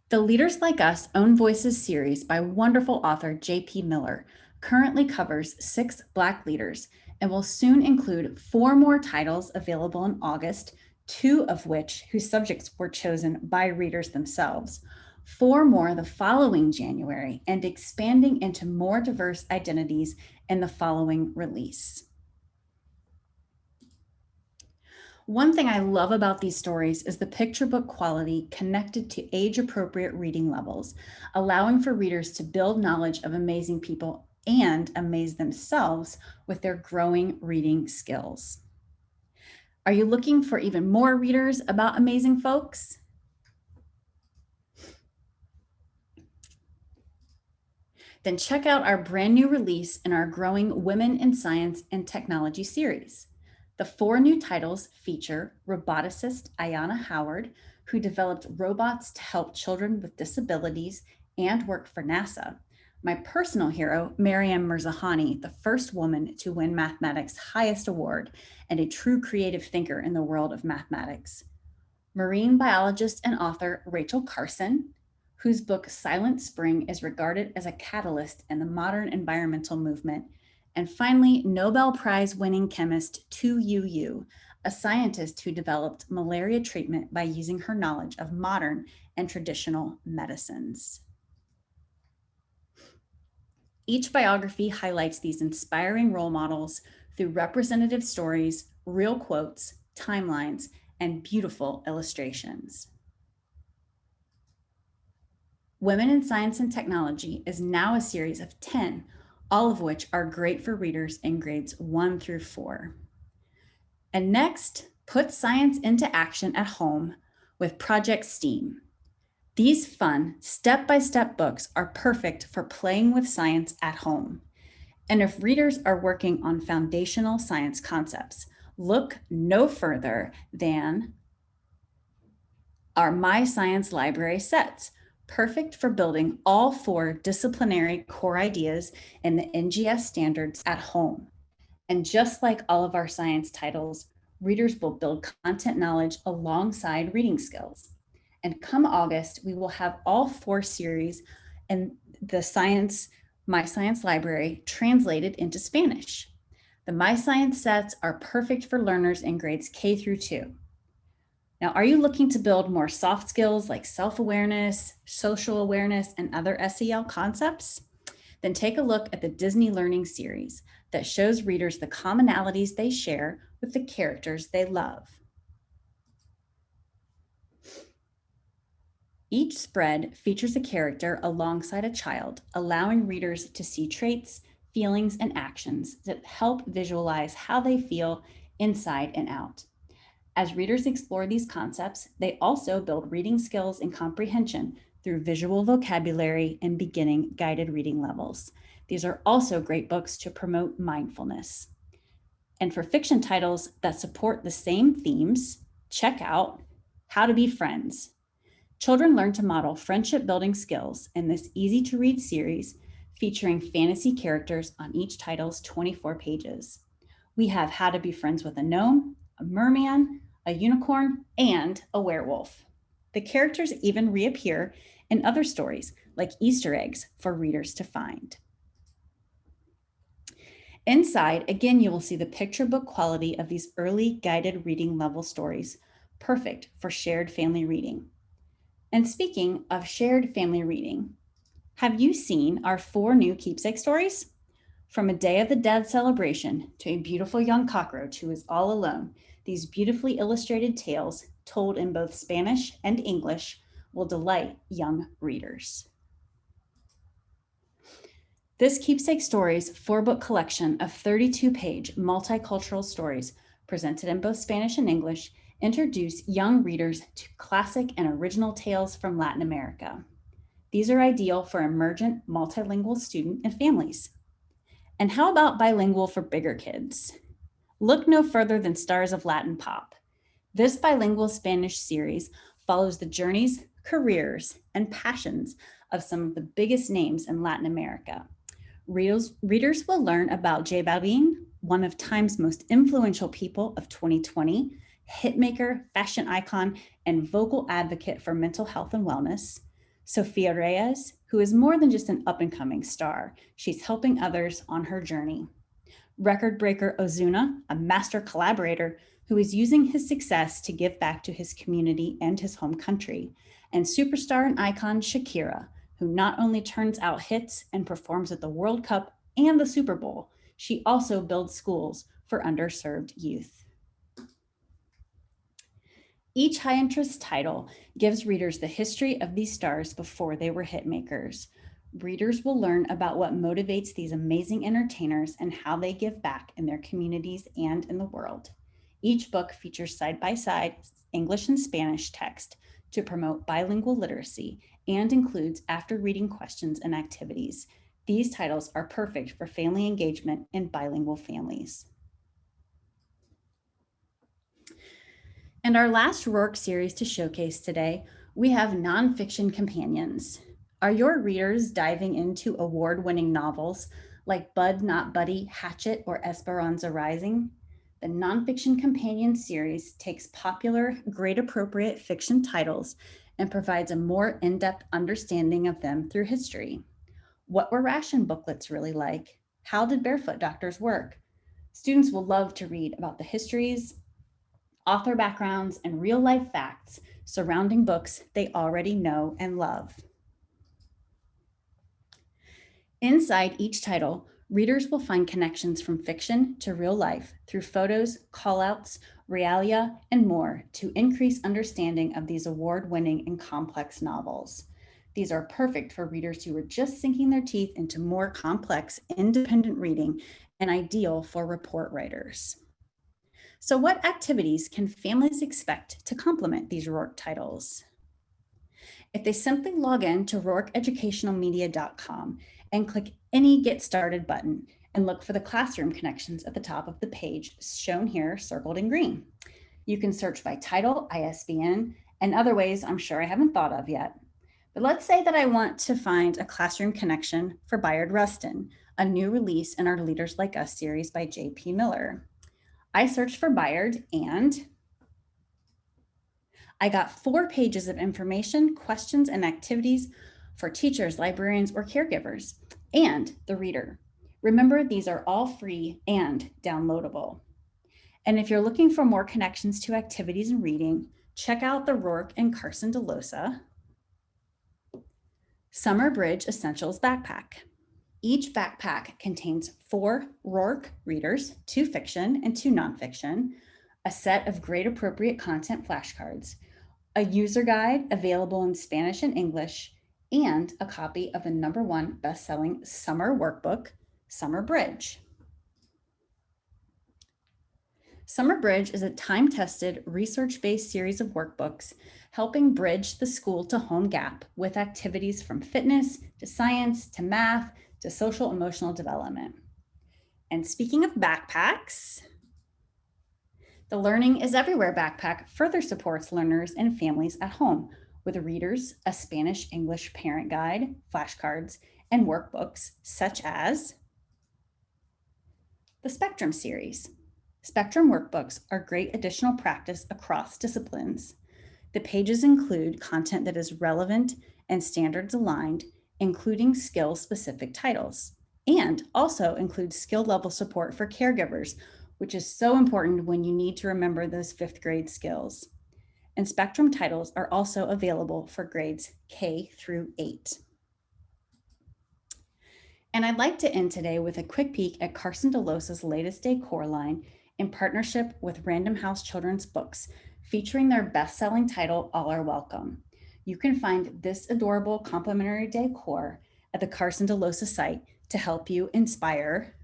The Leaders Like Us Own Voices series by wonderful author J.P. Miller currently covers 6 Black leaders and will soon include 4 more titles available in August, 2 of which whose subjects were chosen by readers themselves, 4 more the following January, and expanding into more diverse identities in the following release. One thing I love about these stories is the picture book quality connected to age-appropriate reading levels, allowing for readers to build knowledge of amazing people and amaze themselves with their growing reading skills. Are you looking for even more readers about amazing folks? Then check out our brand new release in our growing Women in Science and Technology series. The 4 new titles feature roboticist Ayanna Howard, who developed robots to help children with disabilities and worked for NASA. My personal hero, Maryam Mirzakhani, the first woman to win mathematics' highest award and a true creative thinker in the world of mathematics. Marine biologist and author Rachel Carson, whose book Silent Spring is regarded as a catalyst in the modern environmental movement. And finally, Nobel Prize winning chemist Tu Yu, a scientist who developed malaria treatment by using her knowledge of modern and traditional medicines. Each biography highlights these inspiring role models through representative stories, real quotes, timelines, and beautiful illustrations. Women in Science and Technology is now a series of 10, all of which are great for readers in grades 1 through 4. And next, put science into action at home with Project STEAM. These fun, step-by-step books are perfect for playing with science at home. And if readers are working on foundational science concepts, look no further than our My Science Library sets, perfect for building all 4 disciplinary core ideas in the NGS standards at home. And just like all of our science titles, readers will build content knowledge alongside reading skills. And come August, we will have all 4 series and the My Science Library translated into Spanish. The My Science sets are perfect for learners in grades K through 2. Now, are you looking to build more soft skills like self-awareness, social awareness, and other SEL concepts? Then take a look at the Disney Learning Series that shows readers the commonalities they share with the characters they love. Each spread features a character alongside a child, allowing readers to see traits, feelings, and actions that help visualize how they feel inside and out. As readers explore these concepts, they also build reading skills and comprehension through visual vocabulary and beginning guided reading levels. These are also great books to promote mindfulness. And for fiction titles that support the same themes, check out How to Be Friends. Children learn to model friendship building skills in this easy to read series featuring fantasy characters on each title's 24 pages. We have How to Be Friends with a Gnome, a merman, a unicorn, and a werewolf. The characters even reappear in other stories like Easter eggs for readers to find. Inside, again, you will see the picture book quality of these early guided reading level stories, perfect for shared family reading. And speaking of shared family reading, have you seen our 4 new Keepsake Stories? From a Day of the Dead celebration to a beautiful young cockroach who is all alone, these beautifully illustrated tales, told in both Spanish and English, will delight young readers. This Keepsake Stories 4-book collection of 32-page multicultural stories presented in both Spanish and English introduce young readers to classic and original tales from Latin America. These are ideal for emergent multilingual student and families. And how about bilingual for bigger kids? Look no further than Stars of Latin Pop. This bilingual Spanish series follows the journeys, careers, and passions of some of the biggest names in Latin America. Readers will learn about J Balvin, one of Time's most influential people of 2020, hitmaker, fashion icon, and vocal advocate for mental health and wellness. Sofia Reyes, who is more than just an up-and-coming star. She's helping others on her journey. Record breaker Ozuna, a master collaborator who is using his success to give back to his community and his home country. And superstar and icon Shakira, who not only turns out hits and performs at the World Cup and the Super Bowl, she also builds schools for underserved youth. Each high-interest title gives readers the history of these stars before they were hitmakers. Readers will learn about what motivates these amazing entertainers and how they give back in their communities and in the world. Each book features side-by-side English and Spanish text to promote bilingual literacy and includes after-reading questions and activities. These titles are perfect for family engagement in bilingual families. And our last Rourke series to showcase today, we have nonfiction companions. Are your readers diving into award-winning novels like Bud Not Buddy, Hatchet, or Esperanza Rising? The Nonfiction Companion series takes popular, grade-appropriate fiction titles and provides a more in-depth understanding of them through history. What were ration booklets really like? How did barefoot doctors work? Students will love to read about the histories, author backgrounds, and real-life facts surrounding books they already know and love. Inside each title, Readers will find connections from fiction to real life through photos, callouts, realia, and more to increase understanding of these award-winning and complex novels. These are perfect for readers who are just sinking their teeth into more complex, independent reading and ideal for report writers. So what activities can families expect to complement these Rourke titles? If they simply log in to RourkeEducationalMedia.com and click any Get Started button and look for the classroom connections at the top of the page shown here circled in green. You can search by title, ISBN, and other ways I'm sure I haven't thought of yet. But let's say that I want to find a classroom connection for Bayard Rustin, a new release in our Leaders Like Us series by J.P. Miller. I searched for Bayard and I got 4 pages of information, questions, and activities for teachers, librarians, or caregivers, and the reader. Remember, these are all free and downloadable. And if you're looking for more connections to activities and reading, check out the Rourke and Carson DeLosa Summer Bridge Essentials Backpack. Each backpack contains 4 Rourke readers, 2 fiction and 2 nonfiction, a set of grade appropriate content flashcards, a user guide available in Spanish and English, and a copy of the #1 best-selling summer workbook, Summer Bridge. Summer Bridge is a time-tested, research-based series of workbooks helping bridge the school to home gap with activities from fitness to science to math to social emotional development. And speaking of backpacks, the Learning is Everywhere backpack further supports learners and families at home with readers, a Spanish-English parent guide, flashcards, and workbooks such as the Spectrum series. Spectrum workbooks are great additional practice across disciplines. The pages include content that is relevant and standards aligned, including skill-specific titles, and also includes skill level support for caregivers, which is so important when you need to remember those 5th grade skills. And Spectrum titles are also available for grades K through 8. And I'd like to end today with a quick peek at Carson DeLosa's latest decor line in partnership with Random House Children's Books, featuring their best-selling title, All Are Welcome. You can find this adorable complimentary decor at the Carson DeLosa site to help you inspire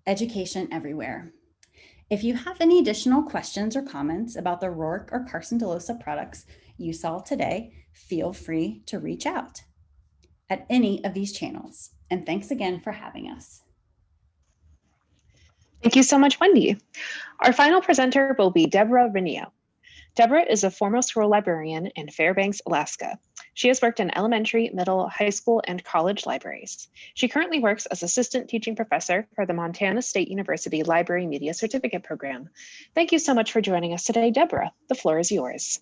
education everywhere. If you have any additional questions or comments about the Rourke or Carson DeLosa products you saw today, feel free to reach out at any of these channels. And thanks again for having us. Thank you so much, Wendy. Our final presenter will be Deborah Rinio. Deborah is a former school librarian in Fairbanks, Alaska. She has worked in elementary, middle, high school, and college libraries. She currently works as assistant teaching professor for the Montana State University Library Media Certificate Program. Thank you so much for joining us today, Deborah. The floor is yours.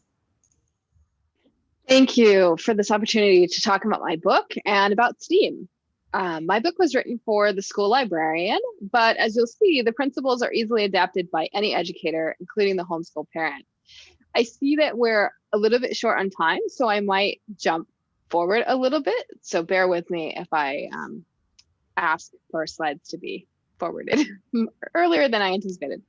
Thank you for this opportunity to talk about my book and about STEAM. My book was written for the school librarian, but as you'll see, the principles are easily adapted by any educator, including the homeschool parent. I see that we're a little bit short on time, so I might jump forward a little bit. So bear with me if I ask for slides to be forwarded earlier than I anticipated.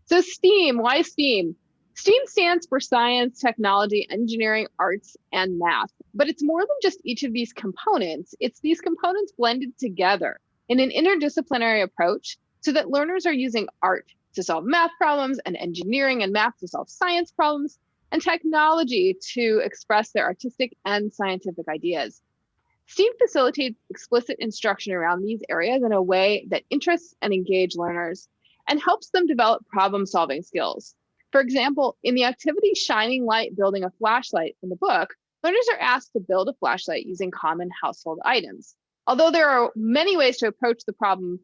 So STEAM, why STEAM? STEAM stands for science, technology, engineering, arts, and math. But it's more than just each of these components. It's these components blended together in an interdisciplinary approach so that learners are using art to solve math problems and engineering and math to solve science problems and technology to express their artistic and scientific ideas. STEAM facilitates explicit instruction around these areas in a way that interests and engages learners and helps them develop problem-solving skills. For example, in the activity Shining Light Building a Flashlight in the book, learners are asked to build a flashlight using common household items. Although there are many ways to approach the problem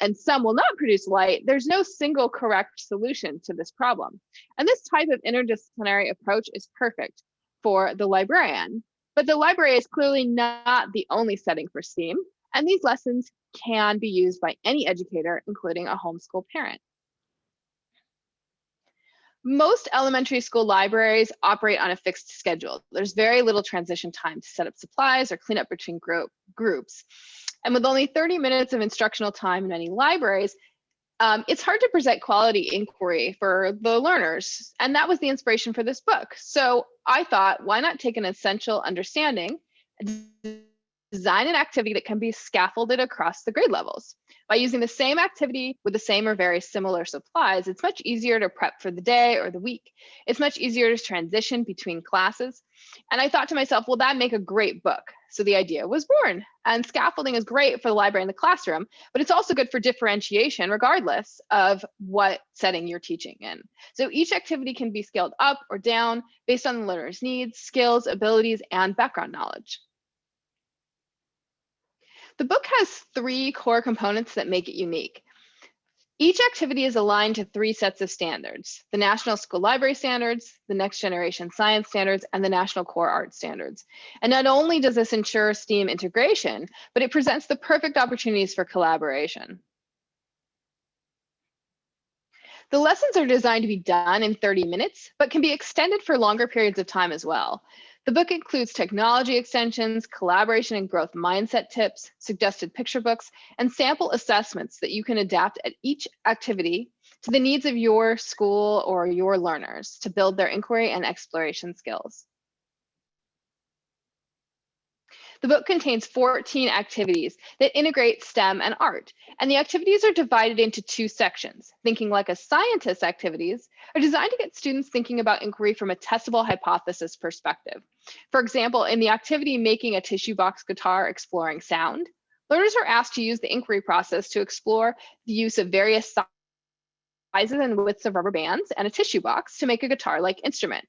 and some will not produce light, there's no single correct solution to this problem. And this type of interdisciplinary approach is perfect for the librarian. But the library is clearly not the only setting for STEAM, and these lessons can be used by any educator, including a homeschool parent. Most elementary school libraries operate on a fixed schedule. There's very little transition time to set up supplies or clean up between groups. And with only 30 minutes of instructional time in many libraries, it's hard to present quality inquiry for the learners. And that was the inspiration for this book. So I thought, why not take an essential understanding and design an activity that can be scaffolded across the grade levels. By using the same activity with the same or very similar supplies, it's much easier to prep for the day or the week. It's much easier to transition between classes. And I thought to myself, well, that'd make a great book. So the idea was born. And scaffolding is great for the library and the classroom, but it's also good for differentiation regardless of what setting you're teaching in. So each activity can be scaled up or down based on the learner's needs, skills, abilities, and background knowledge. The book has 3 core components that make it unique. Each activity is aligned to 3 sets of standards: the National School Library Standards, the Next Generation Science Standards, and the National Core Art Standards. And not only does this ensure STEAM integration, but it presents the perfect opportunities for collaboration. The lessons are designed to be done in 30 minutes, but can be extended for longer periods of time as well. The book includes technology extensions, collaboration and growth mindset tips, suggested picture books, and sample assessments that you can adapt at each activity to the needs of your school or your learners to build their inquiry and exploration skills. The book contains 14 activities that integrate STEM and art, and the activities are divided into 2 sections. Thinking like a scientist activities are designed to get students thinking about inquiry from a testable hypothesis perspective. For example, in the activity Making a Tissue Box Guitar Exploring Sound, learners are asked to use the inquiry process to explore the use of various sizes and widths of rubber bands and a tissue box to make a guitar-like instrument.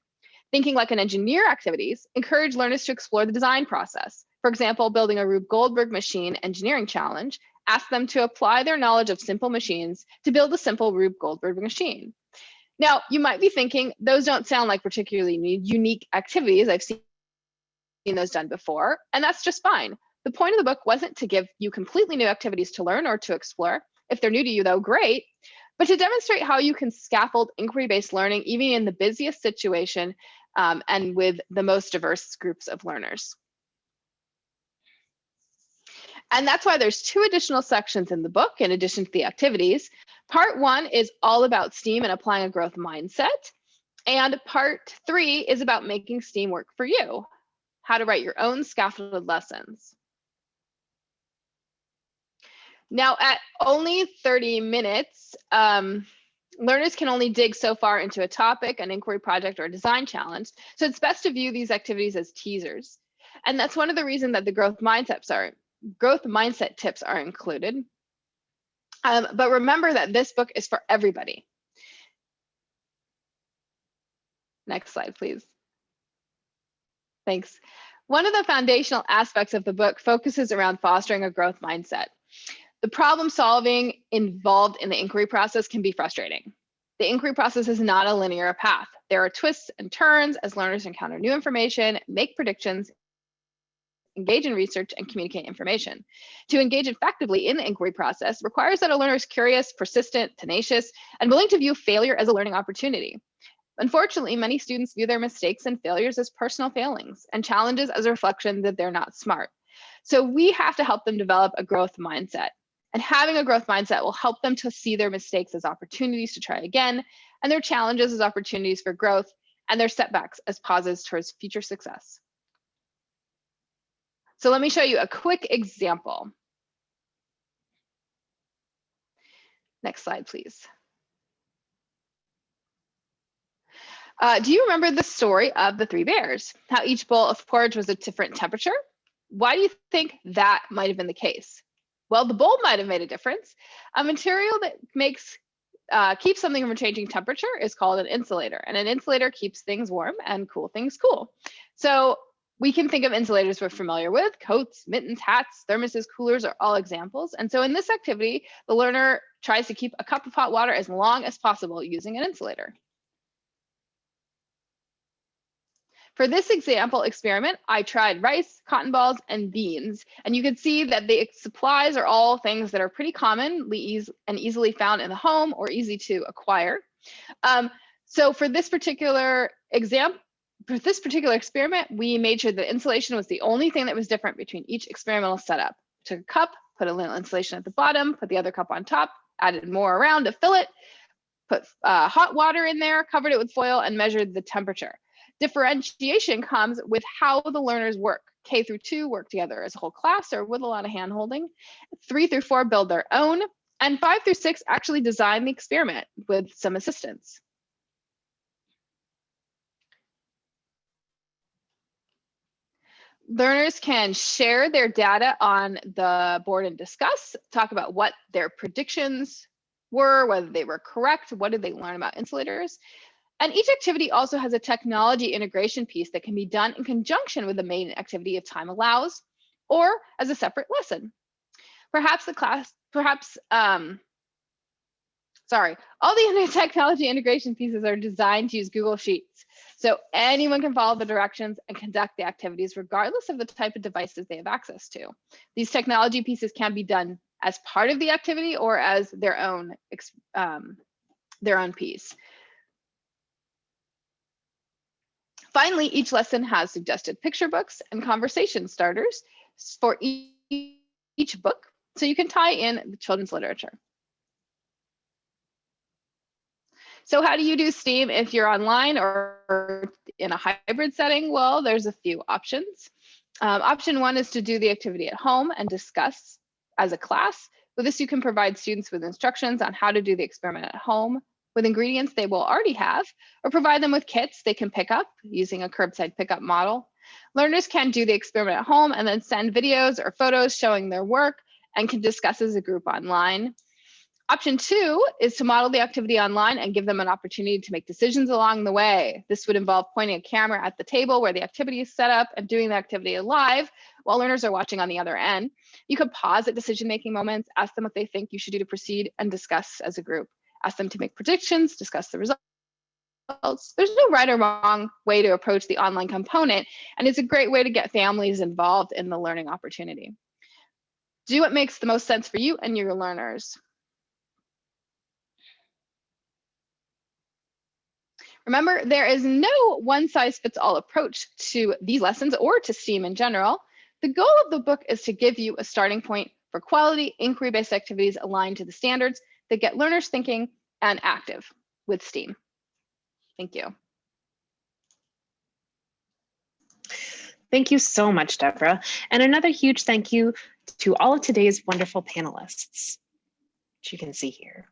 Thinking like an engineer activities encourage learners to explore the design process. For example, building a Rube Goldberg machine engineering challenge asks them to apply their knowledge of simple machines to build a simple Rube Goldberg machine. Now, you might be thinking, those don't sound like particularly unique activities. I've seen those done before, and that's just fine. The point of the book wasn't to give you completely new activities to learn or to explore. If they're new to you, though, great. But to demonstrate how you can scaffold inquiry-based learning even in the busiest situation and with the most diverse groups of learners. And that's why there's 2 additional sections in the book in addition to the activities. Part 1 is all about STEAM and applying a growth mindset. And part 3 is about making STEAM work for you, how to write your own scaffolded lessons. Now, at only 30 minutes, learners can only dig so far into a topic, an inquiry project, or a design challenge. So it's best to view these activities as teasers. And that's one of the reasons that the growth mindset tips are included. But remember that this book is for everybody. Next slide, please. Thanks. One of the foundational aspects of the book focuses around fostering a growth mindset. The problem solving involved in the inquiry process can be frustrating. The inquiry process is not a linear path. There are twists and turns as learners encounter new information, make predictions, engage in research, and communicate information. To engage effectively in the inquiry process requires that a learner is curious, persistent, tenacious, and willing to view failure as a learning opportunity. Unfortunately, many students view their mistakes and failures as personal failings and challenges as a reflection that they're not smart. So we have to help them develop a growth mindset. And having a growth mindset will help them to see their mistakes as opportunities to try again, and their challenges as opportunities for growth, and their setbacks as pauses towards future success. So let me show you a quick example. Next slide, please. Do you remember the story of the 3 bears? How each bowl of porridge was a different temperature? Why do you think that might have been the case? Well, the bowl might have made a difference. A material that keeps something from changing temperature is called an insulator, and an insulator keeps things warm and cool things cool. So we can think of insulators we're familiar with: coats, mittens, hats, thermoses, coolers are all examples. And so in this activity, the learner tries to keep a cup of hot water as long as possible using an insulator. For this example experiment, I tried rice, cotton balls, and beans. And you can see that the supplies are all things that are pretty commonly and easily found in the home or easy to acquire. So for this particular example, for this particular experiment, we made sure that insulation was the only thing that was different between each experimental setup. Took a cup, put a little insulation at the bottom, put the other cup on top, added more around to fill it, put hot water in there, covered it with foil, and measured the temperature. Differentiation comes with how the learners work. K through 2 work together as a whole class or with a lot of hand-holding. 3 through 4 build their own, and 5 through 6 actually design the experiment with some assistance. Learners can share their data on the board and discuss, talk about what their predictions were, whether they were correct, what did they learn about insulators. And each activity also has a technology integration piece that can be done in conjunction with the main activity if time allows, or as a separate lesson. Perhaps all the technology integration pieces are designed to use Google Sheets, so anyone can follow the directions and conduct the activities regardless of the type of devices they have access to. These technology pieces can be done as part of the activity or as their own piece. Finally, each lesson has suggested picture books and conversation starters for each book, so you can tie in the children's literature. So how do you do STEAM if you're online or in a hybrid setting? Well, there's a few options. Option 1 is to do the activity at home and discuss as a class. With this, you can provide students with instructions on how to do the experiment at home with ingredients they will already have, or provide them with kits they can pick up using a curbside pickup model. Learners can do the experiment at home and then send videos or photos showing their work and can discuss as a group online. Option 2 is to model the activity online and give them an opportunity to make decisions along the way. This would involve pointing a camera at the table where the activity is set up and doing the activity live while learners are watching on the other end. You could pause at decision-making moments, ask them what they think you should do to proceed, and discuss as a group. Ask them to make predictions, discuss the results. There's no right or wrong way to approach the online component, and it's a great way to get families involved in the learning opportunity. Do what makes the most sense for you and your learners. Remember, there is no one-size-fits-all approach to these lessons or to STEAM in general. The goal of the book is to give you a starting point for quality, inquiry-based activities aligned to the standards that get learners thinking and active with STEAM. Thank you. Thank you so much, Deborah. And another huge thank you to all of today's wonderful panelists, which you can see here.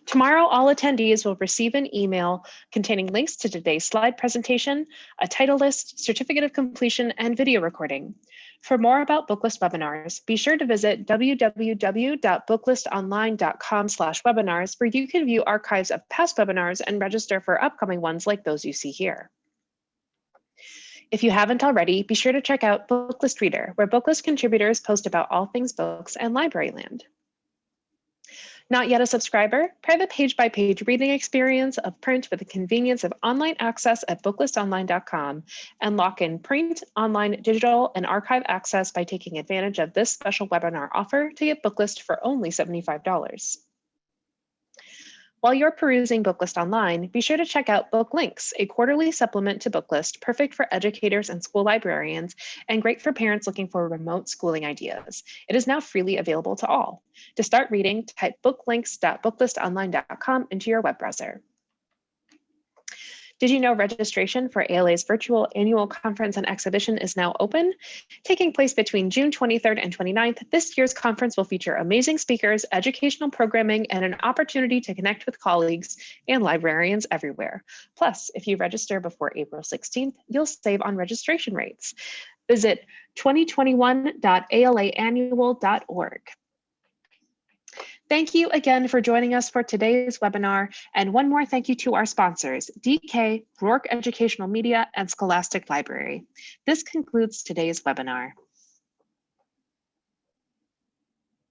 Tomorrow, all attendees will receive an email containing links to today's slide presentation, a title list, certificate of completion, and video recording. For more about Booklist webinars, be sure to visit www.booklistonline.com/webinars, where you can view archives of past webinars and register for upcoming ones like those you see here. If you haven't already, be sure to check out Booklist Reader, where Booklist contributors post about all things books and library land. Not yet a subscriber? Try the page-by-page reading experience of print with the convenience of online access at booklistonline.com and lock in print, online, digital, and archive access by taking advantage of this special webinar offer to get Booklist for only $75. While you're perusing Booklist online, be sure to check out Book Links, a quarterly supplement to Booklist, perfect for educators and school librarians, and great for parents looking for remote schooling ideas. It is now freely available to all. To start reading, type booklinks.booklistonline.com into your web browser. Did you know registration for ALA's virtual annual conference and exhibition is now open? Taking place between June 23rd and 29th, this year's conference will feature amazing speakers, educational programming, and an opportunity to connect with colleagues and librarians everywhere. Plus, if you register before April 16th, you'll save on registration rates. Visit 2021.alaannual.org. Thank you again for joining us for today's webinar. And one more thank you to our sponsors, DK, Rourke Educational Media, and Scholastic Library. This concludes today's webinar.